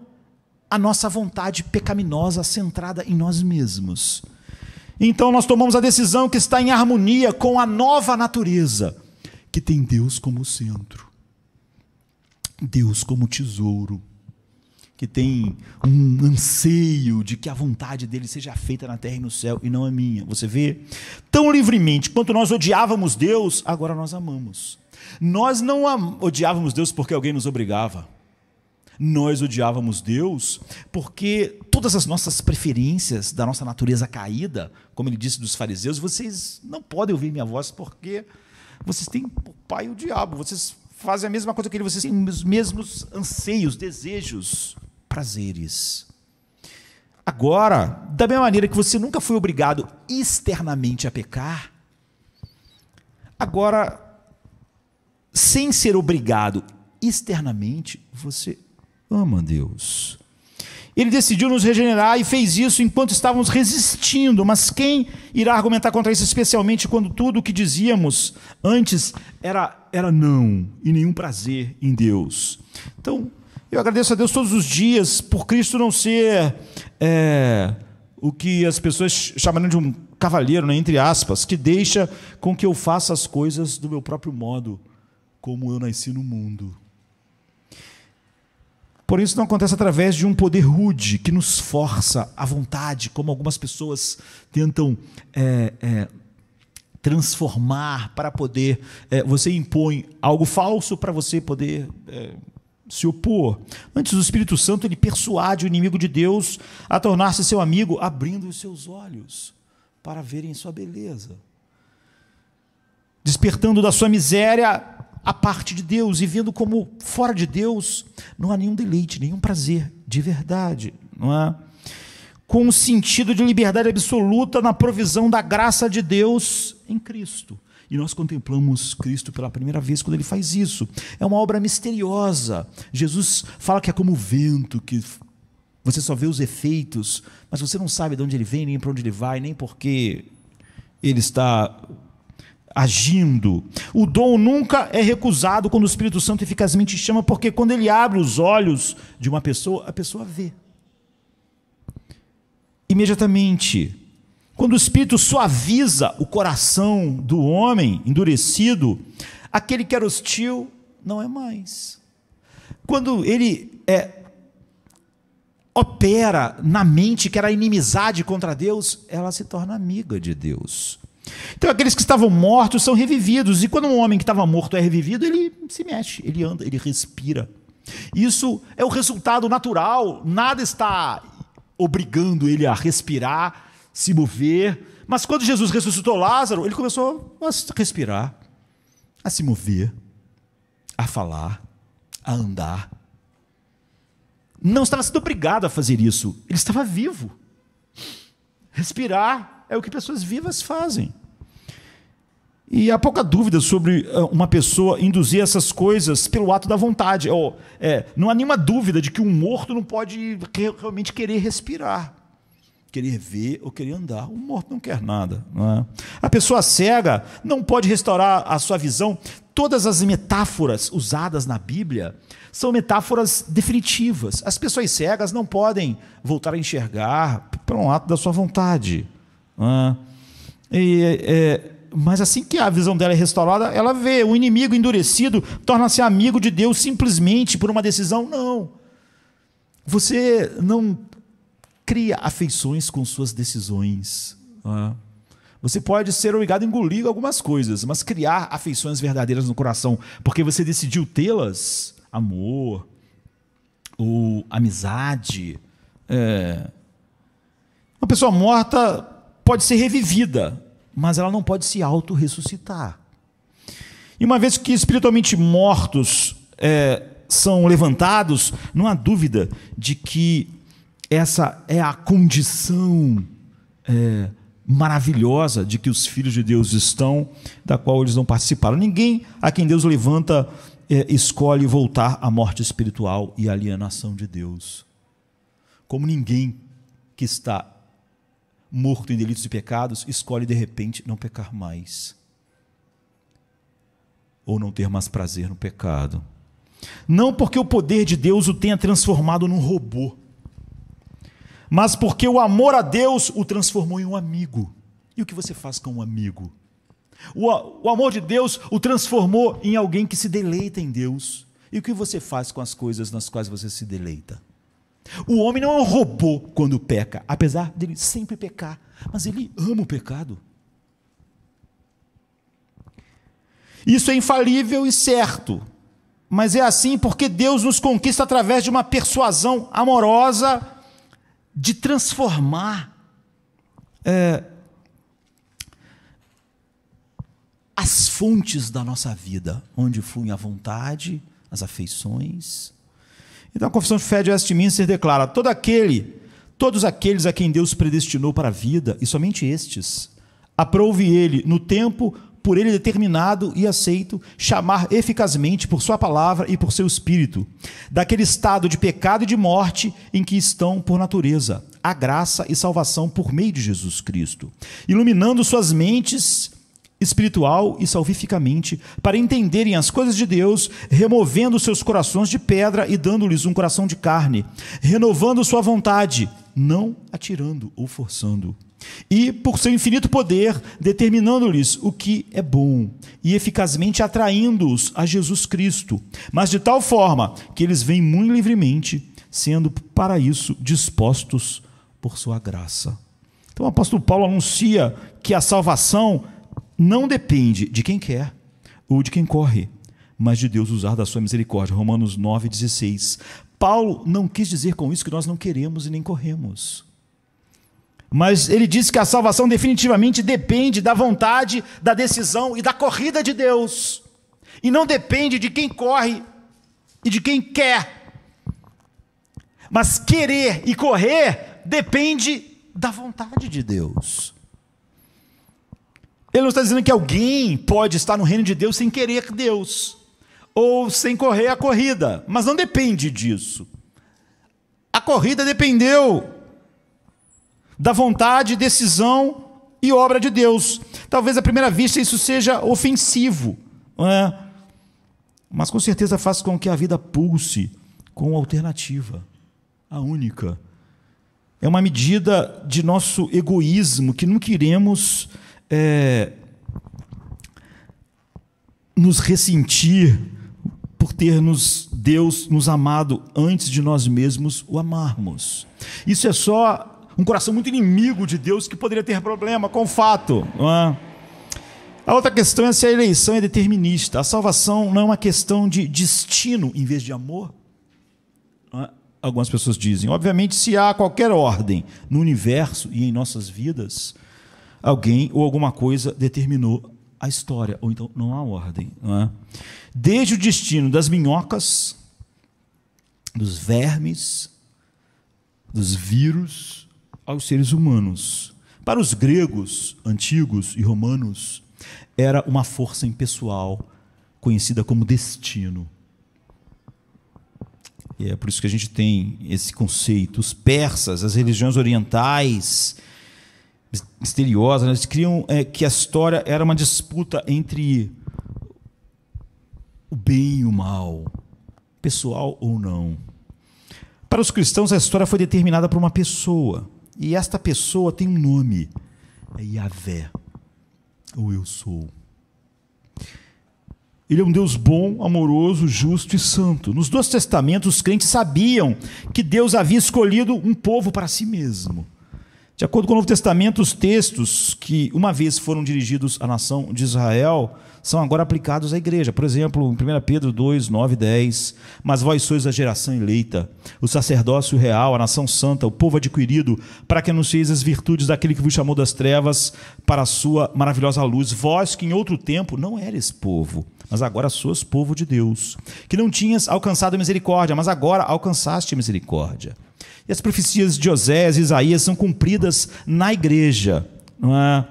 a nossa vontade pecaminosa centrada em nós mesmos. Então nós tomamos a decisão que está em harmonia com a nova natureza, que tem Deus como centro, Deus como tesouro, que tem um anseio de que a vontade dele seja feita na terra e no céu, e não a minha. Você vê? Tão livremente quanto nós odiávamos Deus, agora nós amamos. Nós não odiávamos Deus porque alguém nos obrigava. Nós odiávamos Deus porque todas as nossas preferências da nossa natureza caída, como ele disse dos fariseus, vocês não podem ouvir minha voz porque vocês têm o pai e o diabo, vocês fazem a mesma coisa que ele, vocês têm os mesmos anseios, desejos, prazeres. Agora, da mesma maneira que você nunca foi obrigado externamente a pecar, agora sem ser obrigado externamente, você ama Deus. Ele decidiu nos regenerar e fez isso enquanto estávamos resistindo. Mas quem irá argumentar contra isso, especialmente quando tudo o que dizíamos antes era não e nenhum prazer em Deus? Então, eu agradeço a Deus todos os dias por Cristo não ser o que as pessoas chamariam de um cavalheiro, né, entre aspas, que deixa com que eu faça as coisas do meu próprio modo, como eu nasci no mundo. Porém, isso não acontece através de um poder rude que nos força à vontade, como algumas pessoas tentam transformar para poder... você impõe algo falso para você poder se opor. Antes, o Espírito Santo ele persuade o inimigo de Deus a tornar-se seu amigo, abrindo os seus olhos para verem sua beleza, despertando da sua miséria a parte de Deus e vendo como fora de Deus não há nenhum deleite, nenhum prazer de verdade, não é? Com um sentido de liberdade absoluta na provisão da graça de Deus em Cristo. E nós contemplamos Cristo pela primeira vez quando ele faz isso. É uma obra misteriosa. Jesus fala que é como o vento, que você só vê os efeitos, mas você não sabe de onde ele vem, nem para onde ele vai, nem porque ele está agindo. O dom nunca é recusado quando o Espírito Santo eficazmente chama, porque quando ele abre os olhos de uma pessoa, a pessoa vê. Imediatamente. Quando o Espírito suaviza o coração do homem endurecido, aquele que era hostil não é mais. Quando ele opera na mente que era inimizade contra Deus, ela se torna amiga de Deus. Então aqueles que estavam mortos são revividos, e quando um homem que estava morto é revivido, ele se mexe, ele anda, ele respira. Isso é o resultado natural, nada está obrigando ele a respirar, se mover. Mas quando Jesus ressuscitou Lázaro, ele começou a respirar, a se mover, a falar, a andar. Não estava sendo obrigado a fazer isso, ele estava vivo. Respirar é o que pessoas vivas fazem. E há pouca dúvida sobre uma pessoa induzir essas coisas pelo ato da vontade. Não há nenhuma dúvida de que um morto não pode realmente querer respirar, querer ver ou querer andar. Um morto não quer nada, não é? A pessoa cega não pode restaurar a sua visão. Todas as metáforas usadas na Bíblia são metáforas definitivas. As pessoas cegas não podem voltar a enxergar por um ato da sua vontade. Mas assim que a visão dela é restaurada, ela vê. O inimigo endurecido torna-se amigo de Deus simplesmente por uma decisão. Não. Você não cria afeições com suas decisões. Você pode ser obrigado a engolir algumas coisas, mas criar afeições verdadeiras no coração, porque você decidiu tê-las, amor ou amizade. Uma pessoa morta pode ser revivida, mas ela não pode se auto-ressuscitar. E uma vez que espiritualmente mortos são levantados, não há dúvida de que essa é a condição maravilhosa de que os filhos de Deus estão, da qual eles não participaram. Ninguém a quem Deus levanta escolhe voltar à morte espiritual e à alienação de Deus. Como ninguém que está morto em delitos e pecados escolhe de repente não pecar mais, ou não ter mais prazer no pecado. Não porque o poder de Deus o tenha transformado num robô, mas porque o amor a Deus o transformou em um amigo. E o que você faz com um amigo? O amor de Deus o transformou em alguém que se deleita em Deus. E o que você faz com as coisas nas quais você se deleita? O homem não é um robô quando peca, apesar dele sempre pecar, mas ele ama o pecado. Isso é infalível e certo, mas é assim porque Deus nos conquista através de uma persuasão amorosa de transformar as fontes da nossa vida, onde fluem a vontade, as afeições. Então a Confissão de Fé de Westminster declara: todos aqueles a quem Deus predestinou para a vida, e somente estes, aprove ele no tempo por ele determinado e aceito, chamar eficazmente por sua palavra e por seu espírito, daquele estado de pecado e de morte em que estão por natureza, a graça e salvação por meio de Jesus Cristo, iluminando suas mentes espiritual e salvificamente, para entenderem as coisas de Deus, removendo seus corações de pedra e dando-lhes um coração de carne, renovando sua vontade, não atirando ou forçando. E, por seu infinito poder, determinando-lhes o que é bom e eficazmente atraindo-os a Jesus Cristo, mas de tal forma que eles vêm muito livremente, sendo para isso dispostos por sua graça. Então o apóstolo Paulo anuncia que a salvação não depende de quem quer ou de quem corre, mas de Deus usar da sua misericórdia. Romanos 9,16. Paulo não quis dizer com isso que nós não queremos e nem corremos. Mas ele disse que a salvação definitivamente depende da vontade, da decisão e da corrida de Deus. E não depende de quem corre e de quem quer. Mas querer e correr depende da vontade de Deus. Ele não está dizendo que alguém pode estar no reino de Deus sem querer Deus, ou sem correr a corrida, mas não depende disso. A corrida dependeu da vontade, decisão e obra de Deus. Talvez à primeira vista isso seja ofensivo, não é? Mas com certeza faz com que a vida pulse com alternativa, a única. É uma medida de nosso egoísmo que não queremos nos ressentir por termos Deus nos amado antes de nós mesmos o amarmos. Isso é só um coração muito inimigo de Deus que poderia ter problema com o fato, não é? A outra questão é se a eleição é determinista. A salvação não é uma questão de destino em vez de amor, não é? Algumas pessoas dizem. Obviamente, se há qualquer ordem no universo e em nossas vidas, alguém ou alguma coisa determinou a história, ou então não há ordem, não é? Desde o destino das minhocas, dos vermes, dos vírus, aos seres humanos. Para os gregos antigos e romanos, era uma força impessoal, conhecida como destino. E é por isso que a gente tem esse conceito. Os persas, as religiões orientais, misteriosas, eles criam que a história era uma disputa entre o bem e o mal, pessoal ou não. Para os cristãos, a história foi determinada por uma pessoa, e esta pessoa tem um nome, é Yahvé, ou eu sou. Ele é um Deus bom, amoroso, justo e santo. Nos dois testamentos, os crentes sabiam que Deus havia escolhido um povo para si mesmo. De acordo com o Novo Testamento, os textos que uma vez foram dirigidos à nação de Israel são agora aplicados à igreja. Por exemplo, em 1 Pedro 2, 9 e 10, mas vós sois a geração eleita, o sacerdócio real, a nação santa, o povo adquirido, para que anuncieis as virtudes daquele que vos chamou das trevas para a sua maravilhosa luz. Vós que em outro tempo não eres povo, mas agora sois povo de Deus, que não tinhas alcançado a misericórdia, mas agora alcançaste a misericórdia. E as profecias de Oséias e Isaías são cumpridas na igreja, não é?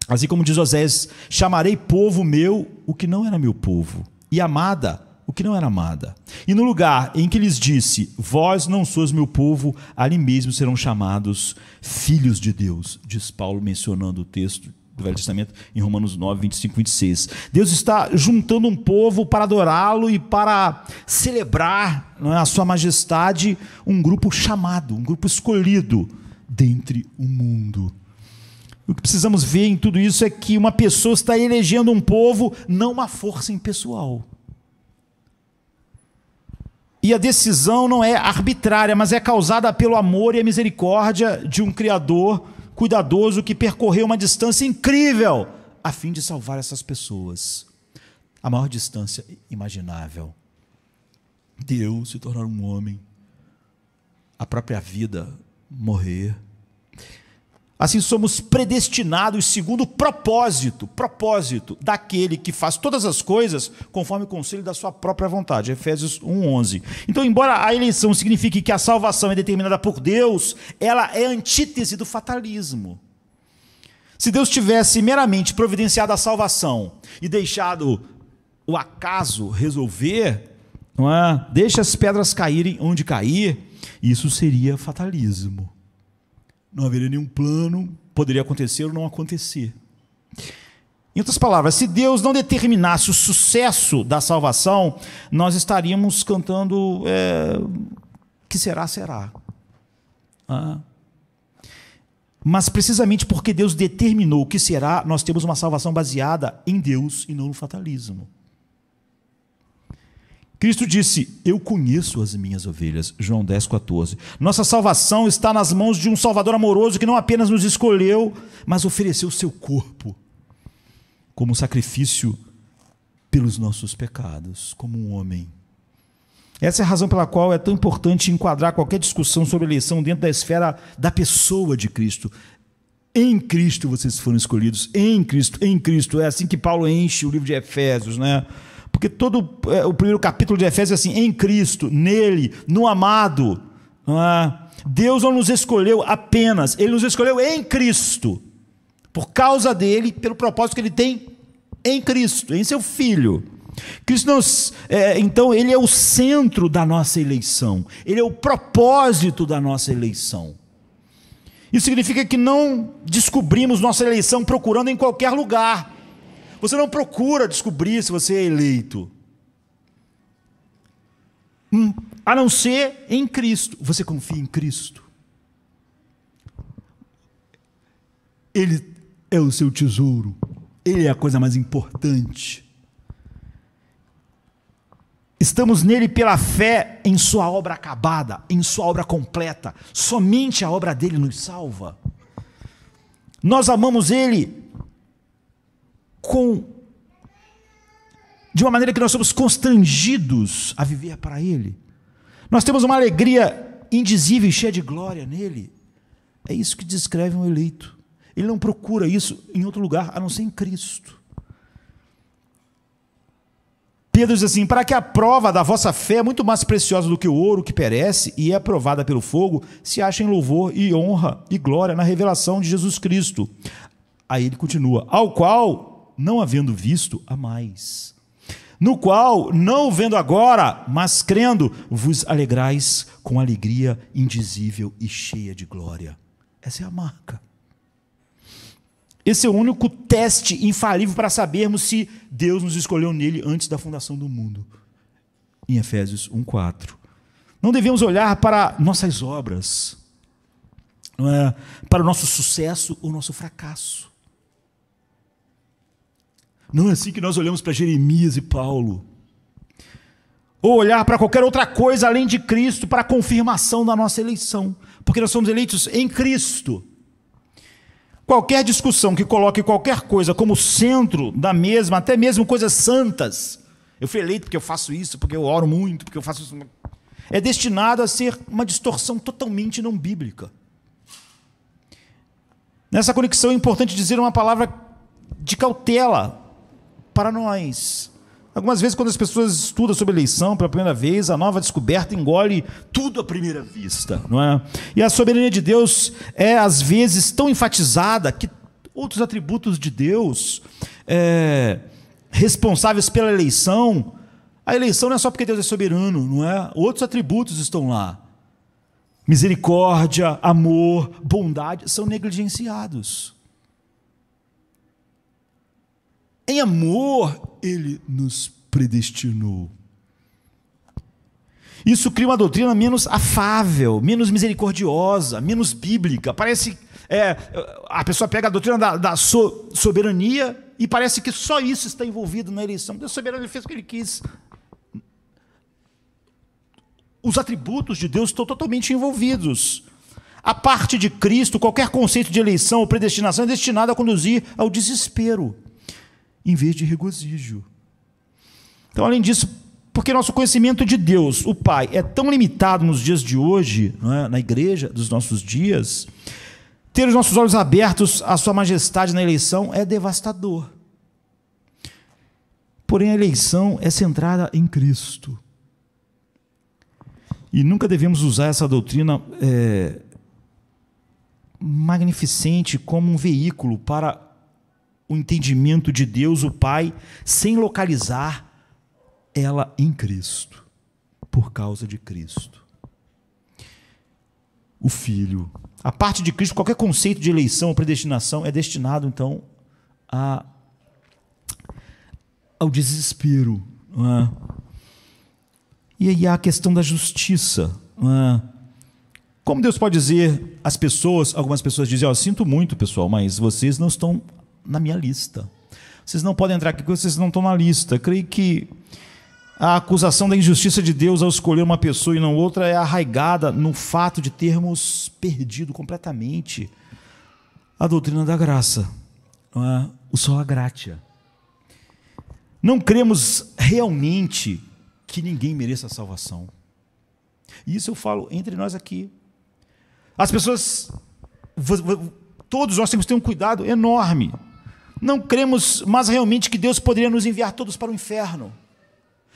Assim como diz Oséias, chamarei povo meu o que não era meu povo, e amada o que não era amada. E no lugar em que lhes disse, vós não sois meu povo, ali mesmo serão chamados filhos de Deus, diz Paulo mencionando o texto do Velho Testamento em Romanos 9, 25 e 26. Deus está juntando um povo para adorá-lo e para celebrar, não é, a sua majestade, um grupo chamado, um grupo escolhido dentre o mundo. O que precisamos ver em tudo isso é que uma pessoa está elegendo um povo, não uma força impessoal. E a decisão não é arbitrária, mas é causada pelo amor e a misericórdia de um Criador cuidadoso que percorreu uma distância incrível a fim de salvar essas pessoas. A maior distância imaginável. Deus se tornar um homem, a própria vida morrer. Assim somos predestinados segundo o propósito daquele que faz todas as coisas conforme o conselho da sua própria vontade. Efésios 1:11. Então, embora a eleição signifique que a salvação é determinada por Deus, ela é a antítese do fatalismo. Se Deus tivesse meramente providenciado a salvação e deixado o acaso resolver, não é? Deixa as pedras caírem onde cair, isso seria fatalismo. Não haveria nenhum plano, poderia acontecer ou não acontecer. Em outras palavras, se Deus não determinasse o sucesso da salvação, nós estaríamos cantando que será, será. Mas precisamente porque Deus determinou o que será, nós temos uma salvação baseada em Deus e não no fatalismo. Cristo disse, eu conheço as minhas ovelhas, João 10,14. Nossa salvação está nas mãos de um Salvador amoroso que não apenas nos escolheu, mas ofereceu o seu corpo como sacrifício pelos nossos pecados, como um homem. Essa é a razão pela qual é tão importante enquadrar qualquer discussão sobre eleição dentro da esfera da pessoa de Cristo. Em Cristo vocês foram escolhidos, em Cristo, em Cristo. É assim que Paulo enche o livro de Efésios, né? Porque todo o primeiro capítulo de Efésios é assim, em Cristo, nele, no amado. Não é? Deus não nos escolheu apenas, Ele nos escolheu em Cristo. Por causa dele, pelo propósito que Ele tem em Cristo, em seu Filho. Cristo então, Ele é o centro da nossa eleição. Ele é o propósito da nossa eleição. Isso significa que não descobrimos nossa eleição procurando em qualquer lugar. Você não procura descobrir se você é eleito. A não ser em Cristo. Você confia em Cristo. Ele é o seu tesouro. Ele é a coisa mais importante. Estamos nele pela fé em sua obra acabada, em sua obra completa. Somente a obra dele nos salva. Nós amamos ele de uma maneira que nós somos constrangidos a viver para ele. Nós temos uma alegria indizível e cheia de glória nele. É isso que descreve um eleito. Ele não procura isso em outro lugar, a não ser em Cristo. Pedro diz assim, para que a prova da vossa fé, muito mais preciosa do que o ouro que perece e é aprovada pelo fogo, se ache em louvor e honra e glória na revelação de Jesus Cristo. Aí ele continua, ao qual, não havendo visto, amais. No qual, não vendo agora, mas crendo, vos alegrais com alegria indizível e cheia de glória. Essa é a marca. Esse é o único teste infalível para sabermos se Deus nos escolheu nele antes da fundação do mundo. Em Efésios 1,4. Não devemos olhar para nossas obras, para o nosso sucesso ou nosso fracasso. Não é assim que nós olhamos para Jeremias e Paulo. Ou olhar para qualquer outra coisa além de Cristo para a confirmação da nossa eleição. Porque nós somos eleitos em Cristo. Qualquer discussão que coloque qualquer coisa como centro da mesma, até mesmo coisas santas, eu fui eleito porque eu faço isso, porque eu oro muito, porque eu faço isso, é destinado a ser uma distorção totalmente não bíblica. Nessa conexão é importante dizer uma palavra de cautela para nós. Algumas vezes, quando as pessoas estudam sobre eleição pela primeira vez, a nova descoberta engole tudo à primeira vista, não é? E a soberania de Deus é, às vezes, tão enfatizada que outros atributos de Deus, responsáveis pela eleição, a eleição não é só porque Deus é soberano, não é? Outros atributos estão lá. Misericórdia, amor, bondade, são negligenciados. Em amor, Ele nos predestinou. Isso cria uma doutrina menos afável, menos misericordiosa, menos bíblica. Parece, a pessoa pega a doutrina da soberania e parece que só isso está envolvido na eleição. Deus soberano, Ele fez o que Ele quis. Os atributos de Deus estão totalmente envolvidos. A parte de Cristo, qualquer conceito de eleição ou predestinação é destinado a conduzir ao desespero, em vez de regozijo. Então, além disso, porque nosso conhecimento de Deus, o Pai, é tão limitado nos dias de hoje, não é? Na igreja dos nossos dias, ter os nossos olhos abertos à sua majestade na eleição é devastador. Porém, a eleição é centrada em Cristo. E nunca devemos usar essa doutrina magnificente como um veículo para o entendimento de Deus, o Pai, sem localizar ela em Cristo, por causa de Cristo. O Filho. A parte de Cristo, qualquer conceito de eleição ou predestinação é destinado, então, ao desespero. Não é? E aí há a questão da justiça. Não é? Como Deus pode dizer às pessoas, algumas pessoas dizem, sinto muito, pessoal, mas vocês não estão na minha lista. Vocês não podem entrar aqui porque vocês não estão na lista. Creio que a acusação da injustiça de Deus ao escolher uma pessoa e não outra é arraigada no fato de termos perdido completamente a doutrina da graça, não é? O sola gratia. Não cremos realmente que ninguém mereça a salvação. E isso eu falo entre nós aqui. As pessoas, todos nós temos que ter um cuidado enorme. Não cremos mais realmente que Deus poderia nos enviar todos para o inferno.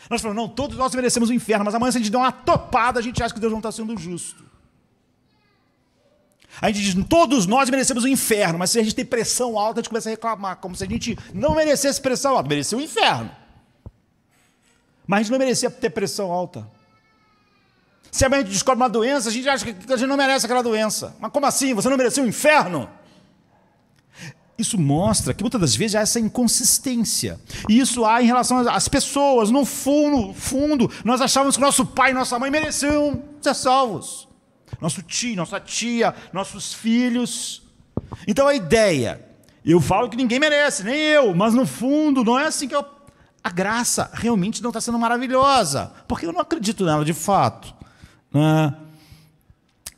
Nós falamos, não, todos nós merecemos o inferno, mas amanhã se a gente der uma topada, a gente acha que Deus não está sendo justo. A gente diz, todos nós merecemos o inferno, mas se a gente tem pressão alta, a gente começa a reclamar, como se a gente não merecesse pressão alta, merecia o inferno. Mas a gente não merecia ter pressão alta. Se amanhã a gente descobre uma doença, a gente acha que a gente não merece aquela doença. Mas como assim? Você não mereceu o inferno? Isso mostra que muitas das vezes há essa inconsistência. E isso há em relação às pessoas. No fundo, nós achávamos que nosso pai e nossa mãe mereciam ser salvos. Nosso tio, nossa tia, nossos filhos. Então a ideia, eu falo que ninguém merece, nem eu, mas no fundo não é assim que a graça realmente não está sendo maravilhosa, porque eu não acredito nela de fato.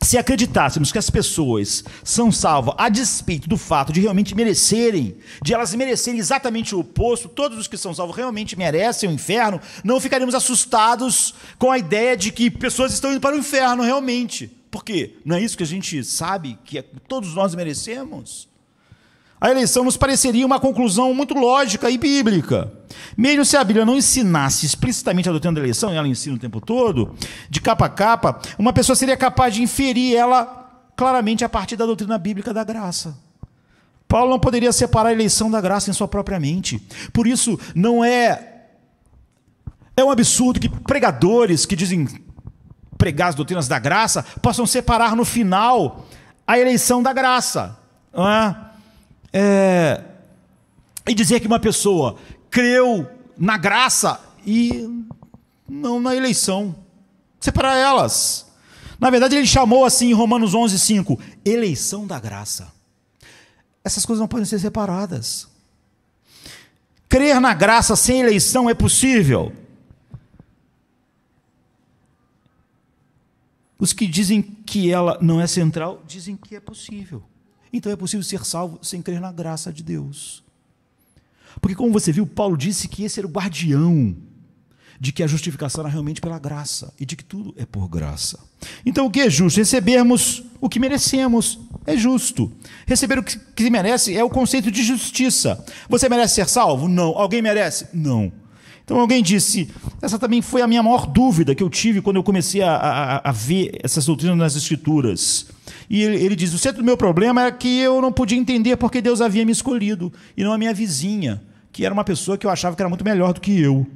Se acreditássemos que as pessoas são salvas a despeito do fato de realmente merecerem, de elas merecerem exatamente o oposto, todos os que são salvos realmente merecem o inferno, não ficaríamos assustados com a ideia de que pessoas estão indo para o inferno realmente. Por quê? Não é isso que a gente sabe que todos nós merecemos? A eleição nos pareceria uma conclusão muito lógica e bíblica. Mesmo se a Bíblia não ensinasse explicitamente a doutrina da eleição, e ela ensina o tempo todo, de capa a capa, uma pessoa seria capaz de inferir ela claramente a partir da doutrina bíblica da graça. Paulo não poderia separar a eleição da graça em sua própria mente. Por isso, não é um absurdo que pregadores que dizem pregar as doutrinas da graça possam separar no final a eleição da graça. Não é? E dizer que uma pessoa creu na graça e não na eleição. Separar elas. Na verdade, ele chamou assim em Romanos 11:5, eleição da graça. Essas coisas não podem ser separadas. Crer na graça sem eleição é possível? Os que dizem que ela não é central, dizem que é possível. Então é possível ser salvo sem crer na graça de Deus. Porque, como você viu, Paulo disse que esse era o guardião de que a justificação era realmente pela graça e de que tudo é por graça. Então, o que é justo? Recebermos o que merecemos é justo. Receber o que merece é o conceito de justiça. Você merece ser salvo? Não. Alguém merece? Não. Então alguém disse, essa também foi a minha maior dúvida que eu tive quando eu comecei a ver essas doutrinas nas Escrituras. E ele diz, o centro do meu problema é que eu não podia entender porque Deus havia me escolhido, e não a minha vizinha, que era uma pessoa que eu achava que era muito melhor do que eu.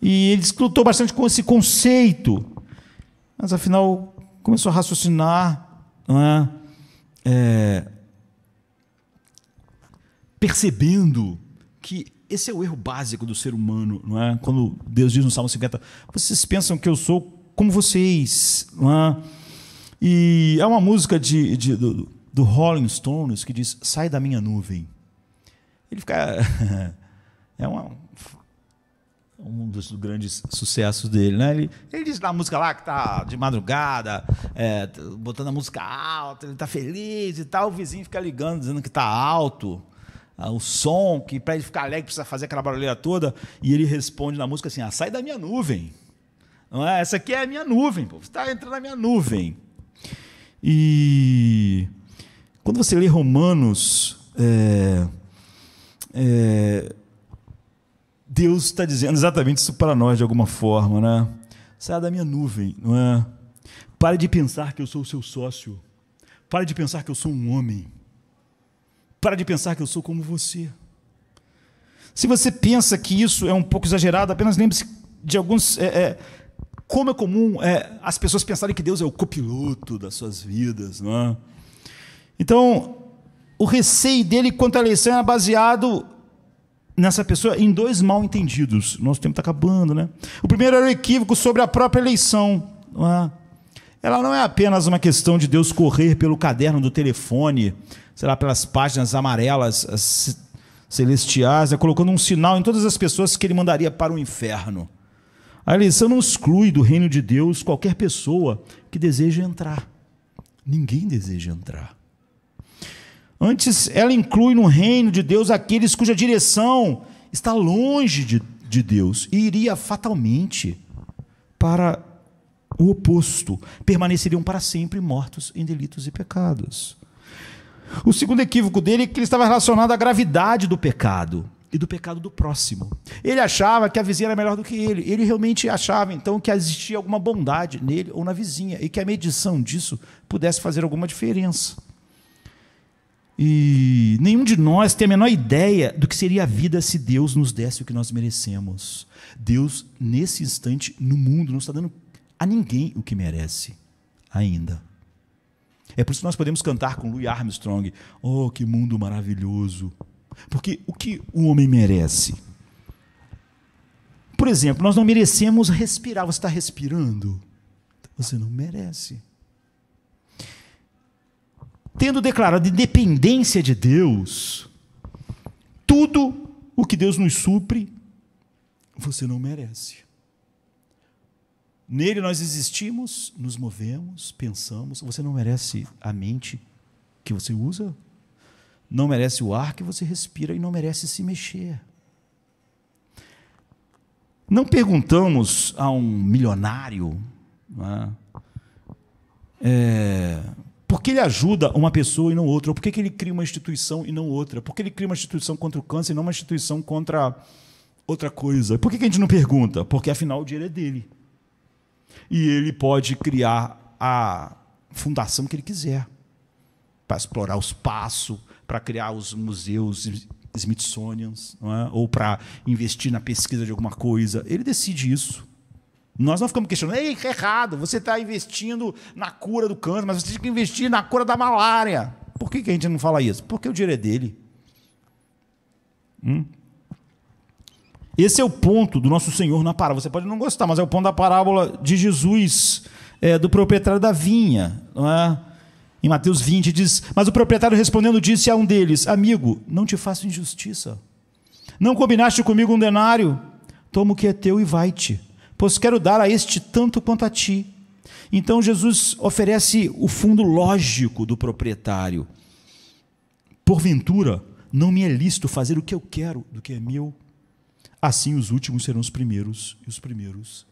E ele discutiu bastante com esse conceito, mas afinal começou a raciocinar, não é? Percebendo que esse é o erro básico do ser humano, não é? Quando Deus diz no Salmo 50, vocês pensam que eu sou como vocês, não é? E é uma música do Rolling Stones que diz, sai da minha nuvem. Ele fica... é um dos grandes sucessos dele, né? Ele diz na música lá que está de madrugada, botando a música alta, ele está feliz e tal, o vizinho fica ligando, dizendo que está alto, o som, que para ele ficar alegre precisa fazer aquela barulheira toda, e ele responde na música assim, sai da minha nuvem. Não é? Essa aqui é a minha nuvem, pô. Você está entrando na minha nuvem. E quando você lê Romanos, Deus está dizendo exatamente isso para nós de alguma forma, né? Saia da minha nuvem, não é? Pare de pensar que eu sou o seu sócio. Para de pensar que eu sou um homem. Para de pensar que eu sou como você. Se você pensa que isso é um pouco exagerado, apenas lembre-se de alguns... como é comum as pessoas pensarem que Deus é o copiloto das suas vidas. Não é? Então, o receio dele quanto à eleição é baseado nessa pessoa em dois mal entendidos. Nosso tempo está acabando, né? O primeiro era o equívoco sobre a própria eleição. Não é? Ela não é apenas uma questão de Deus correr pelo caderno do telefone, sei lá, pelas páginas amarelas celestiais, colocando um sinal em todas as pessoas que ele mandaria para o inferno. A eleição não exclui do reino de Deus qualquer pessoa que deseja entrar. Ninguém deseja entrar. Antes, ela inclui no reino de Deus aqueles cuja direção está longe de Deus e iria fatalmente para o oposto. Permaneceriam para sempre mortos em delitos e pecados. O segundo equívoco dele é que ele estava relacionado à gravidade do pecado e do pecado do próximo. Ele achava que a vizinha era melhor do que ele. Ele realmente achava, então, que existia alguma bondade nele ou na vizinha e que a medição disso pudesse fazer alguma diferença. E nenhum de nós tem a menor ideia do que seria a vida se Deus nos desse o que nós merecemos. Deus, nesse instante, no mundo, não está dando a ninguém o que merece ainda. É por isso que nós podemos cantar com Louis Armstrong: oh, que mundo maravilhoso. Porque o que o homem merece? Por exemplo, nós não merecemos respirar. Você está respirando? Você não merece. Tendo declarado a independência de Deus, tudo o que Deus nos supre, você não merece. Nele nós existimos, nos movemos, pensamos. Você não merece a mente que você usa, não merece o ar que você respira e não merece se mexer. Não perguntamos a um milionário, não é? Por que ele ajuda uma pessoa e não outra? Ou por que ele cria uma instituição e não outra? Por que ele cria uma instituição contra o câncer e não uma instituição contra outra coisa? Por que a gente não pergunta? Porque, afinal, o dinheiro é dele. E ele pode criar a fundação que ele quiser, para explorar o espaço, para criar os museus Smithsonian, não é? Ou para investir na pesquisa de alguma coisa. Ele decide isso. Nós não ficamos questionando: ei, é errado, você está investindo na cura do câncer, mas você tem que investir na cura da malária. Por que a gente não fala isso? Porque o dinheiro é dele. Esse é o ponto do nosso Senhor na parábola. Você pode não gostar, mas é o ponto da parábola de Jesus, do proprietário da vinha. Não é? Em Mateus 20 diz: mas o proprietário respondendo disse a um deles: amigo, não te faço injustiça. Não combinaste comigo um denário? Toma o que é teu e vai-te, pois quero dar a este tanto quanto a ti. Então Jesus oferece o fundo lógico do proprietário. Porventura, não me é lícito fazer o que eu quero do que é meu? Assim os últimos serão os primeiros, e os primeiros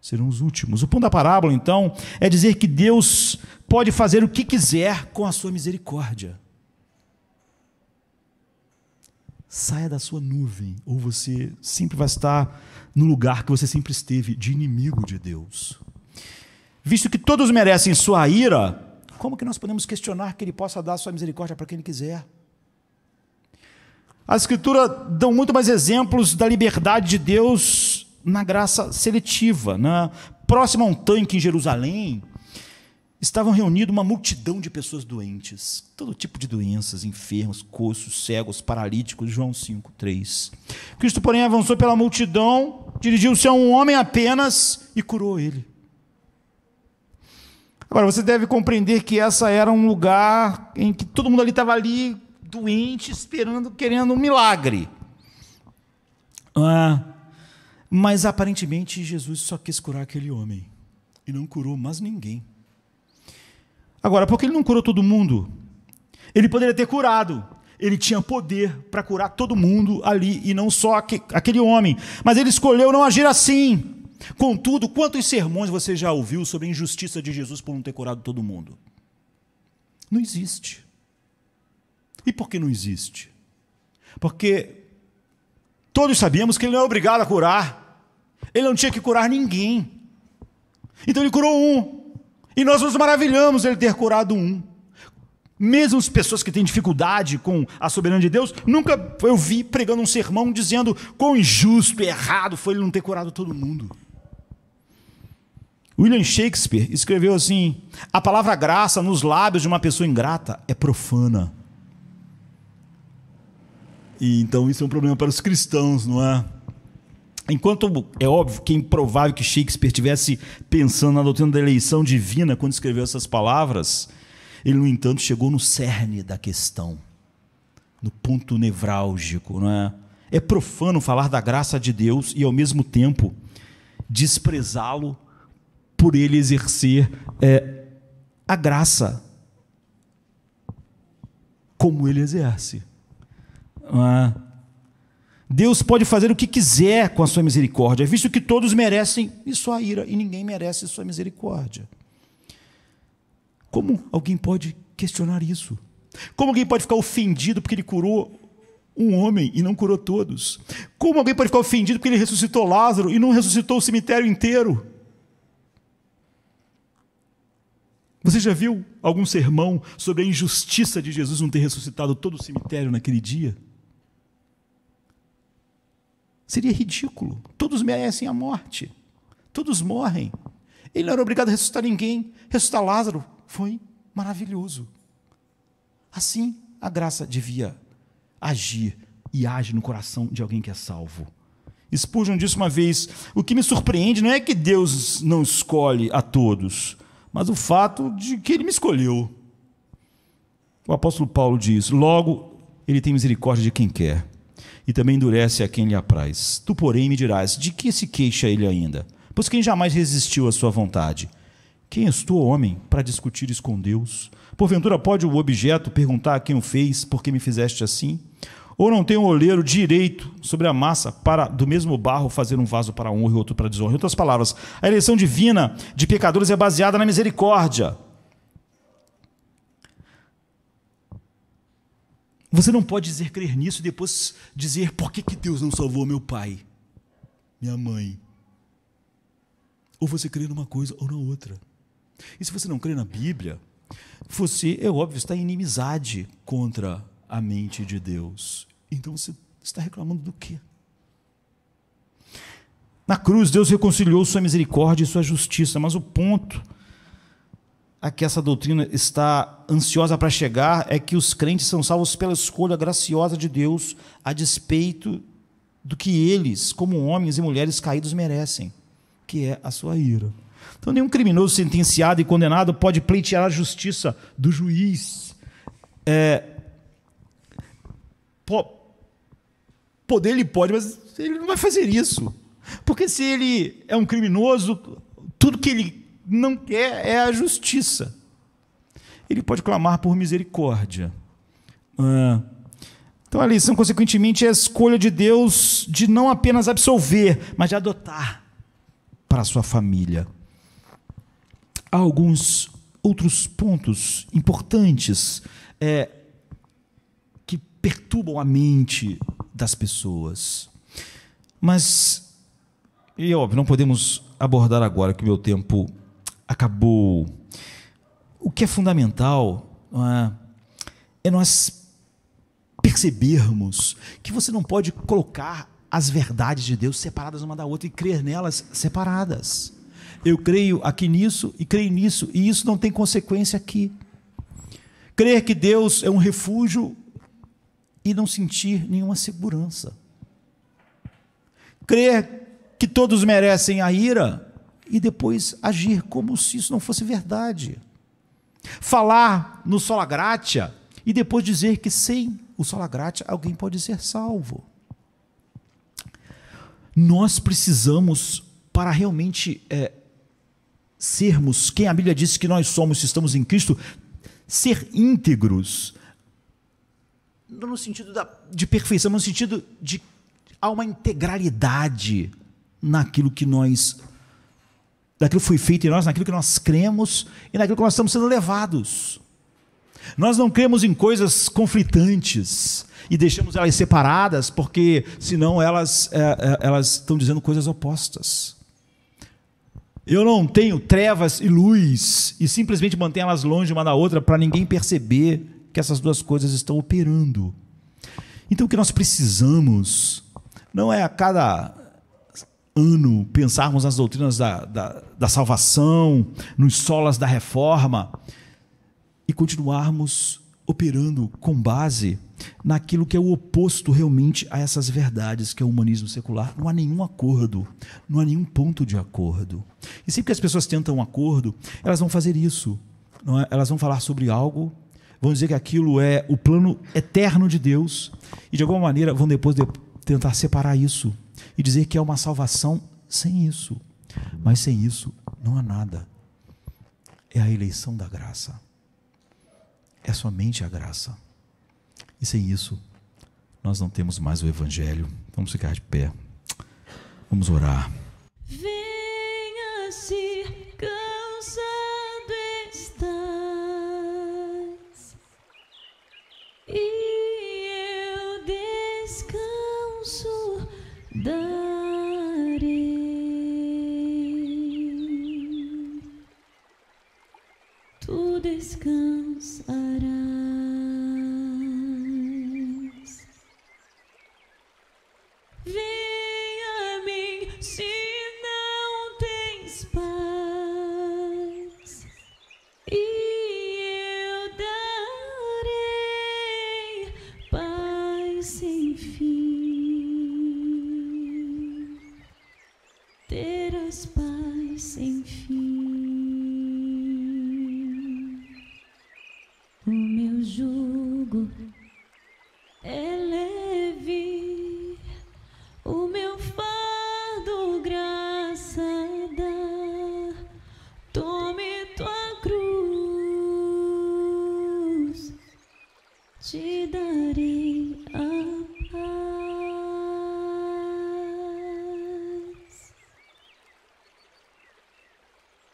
serão os últimos. O ponto da parábola, então, é dizer que Deus pode fazer o que quiser com a sua misericórdia. Saia da sua nuvem, ou você sempre vai estar no lugar que você sempre esteve, de inimigo de Deus. Visto que todos merecem sua ira, como que nós podemos questionar que Ele possa dar sua misericórdia para quem Ele quiser? A Escritura dão muito mais exemplos da liberdade de Deus na graça seletiva. Próximo a um tanque em Jerusalém, estavam reunidos uma multidão de pessoas doentes, todo tipo de doenças, enfermos, coxos, cegos, paralíticos, João 5:3. Cristo, porém, avançou pela multidão, dirigiu-se a um homem apenas e curou ele. Agora, você deve compreender que essa era um lugar em que todo mundo ali estava ali, doente, esperando, querendo um milagre. Mas, aparentemente, Jesus só quis curar aquele homem e não curou mais ninguém. Agora, por que ele não curou todo mundo? Ele poderia ter curado. Ele tinha poder para curar todo mundo ali, e não só aquele homem. Mas ele escolheu não agir assim. Contudo, quantos sermões você já ouviu sobre a injustiça de Jesus por não ter curado todo mundo? Não existe. E por que não existe? Porque todos sabíamos que ele não é obrigado a curar. Ele não tinha que curar ninguém. Então ele curou um. E nós nos maravilhamos ele ter curado um. Mesmo as pessoas que têm dificuldade com a soberania de Deus, nunca eu vi pregando um sermão dizendo quão injusto e errado foi ele não ter curado todo mundo. William Shakespeare escreveu assim: a palavra graça nos lábios de uma pessoa ingrata é profana. E então isso é um problema para os cristãos, não é? Enquanto é óbvio que é improvável que Shakespeare estivesse pensando na doutrina da eleição divina quando escreveu essas palavras, ele, no entanto, chegou no cerne da questão, no ponto nevrálgico, não é? É profano falar da graça de Deus e, ao mesmo tempo, desprezá-lo por ele exercer a graça como ele exerce. Não é? Deus pode fazer o que quiser com a sua misericórdia, visto que todos merecem sua ira e ninguém merece sua misericórdia. Como alguém pode questionar isso? Como alguém pode ficar ofendido porque ele curou um homem e não curou todos? Como alguém pode ficar ofendido porque ele ressuscitou Lázaro e não ressuscitou o cemitério inteiro? Você já viu algum sermão sobre a injustiça de Jesus não ter ressuscitado todo o cemitério naquele dia? Seria ridículo. Todos merecem a morte. Todos morrem. Ele não era obrigado a ressuscitar ninguém. Ressuscitar Lázaro foi maravilhoso. Assim, a graça devia agir e age no coração de alguém que é salvo. Spurgeon disse uma vez: o que me surpreende não é que Deus não escolhe a todos, mas o fato de que ele me escolheu. O apóstolo Paulo diz: logo, ele tem misericórdia de quem quer, e também endurece a quem lhe apraz. Tu, porém, me dirás: de que se queixa ele ainda? Pois quem jamais resistiu à sua vontade? Quem és tu, homem, para discutires com Deus? Porventura pode o objeto perguntar a quem o fez: por que me fizeste assim? Ou não tem um oleiro direito sobre a massa para, do mesmo barro, fazer um vaso para honra e outro para desonra? Em outras palavras, a eleição divina de pecadores é baseada na misericórdia. Você não pode dizer crer nisso e depois dizer: por que Deus não salvou meu pai, minha mãe? Ou você crê numa coisa ou na outra. E se você não crê na Bíblia, você, é óbvio, está em inimizade contra a mente de Deus. Então você está reclamando do quê? Na cruz, Deus reconciliou sua misericórdia e sua justiça, mas o ponto a que essa doutrina está ansiosa para chegar é que os crentes são salvos pela escolha graciosa de Deus, a despeito do que eles, como homens e mulheres caídos, merecem, que é a sua ira. Então, nenhum criminoso sentenciado e condenado pode pleitear a justiça do juiz. Poder ele pode, mas ele não vai fazer isso. Porque se ele é um criminoso, tudo que ele não quer é a justiça. Ele pode clamar por misericórdia. Então, a eleição, consequentemente, é a escolha de Deus de não apenas absolver, mas de adotar para a sua família. Há alguns outros pontos importantes que perturbam a mente das pessoas. Mas, é óbvio, não podemos abordar agora que o meu tempo acabou. O que é fundamental é nós percebermos que você não pode colocar as verdades de Deus separadas uma da outra e crer nelas separadas. Eu creio aqui nisso e creio nisso, e isso não tem consequência aqui. Crer que Deus é um refúgio e não sentir nenhuma segurança. Crer que todos merecem a ira e depois agir como se isso não fosse verdade. Falar no sola gratia e depois dizer que sem o sola gratia alguém pode ser salvo. Nós precisamos, para realmente sermos quem a Bíblia diz que nós somos, se estamos em Cristo, ser íntegros, não no sentido de perfeição, mas no sentido de há uma integralidade naquilo que daquilo que foi feito em nós, naquilo que nós cremos e naquilo que nós estamos sendo levados. Nós não cremos em coisas conflitantes e deixamos elas separadas, porque senão elas estão dizendo coisas opostas. Eu não tenho trevas e luz e simplesmente mantenho elas longe uma da outra para ninguém perceber que essas duas coisas estão operando. Então o que nós precisamos não é a cada ano pensarmos nas doutrinas da salvação, nos solas da reforma e continuarmos operando com base naquilo que é o oposto realmente a essas verdades, que é o humanismo secular. Não há nenhum acordo, não há nenhum ponto de acordo. E sempre que as pessoas tentam um acordo, elas vão fazer isso. Não é? Elas vão falar sobre algo, vão dizer que aquilo é o plano eterno de Deus e de alguma maneira vão depois tentar separar isso e dizer que é uma salvação sem isso. Mas sem isso não há nada. É a eleição da graça. É somente a graça. E sem isso, nós não temos mais o Evangelho. Vamos ficar de pé. Vamos orar. Venha se cansado estás, e eu descanso darei. Tu descansarás. Venha a mim se não tens paz, e eu darei paz sem fim. Terás paz sem fim. O meu jugo é leve, o meu fardo graça dá. Tome tua cruz, te darei a paz.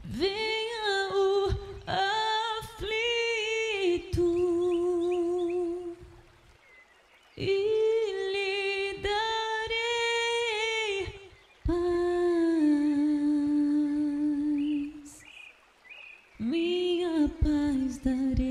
Venha o aflito e lhe darei paz, minha paz darei.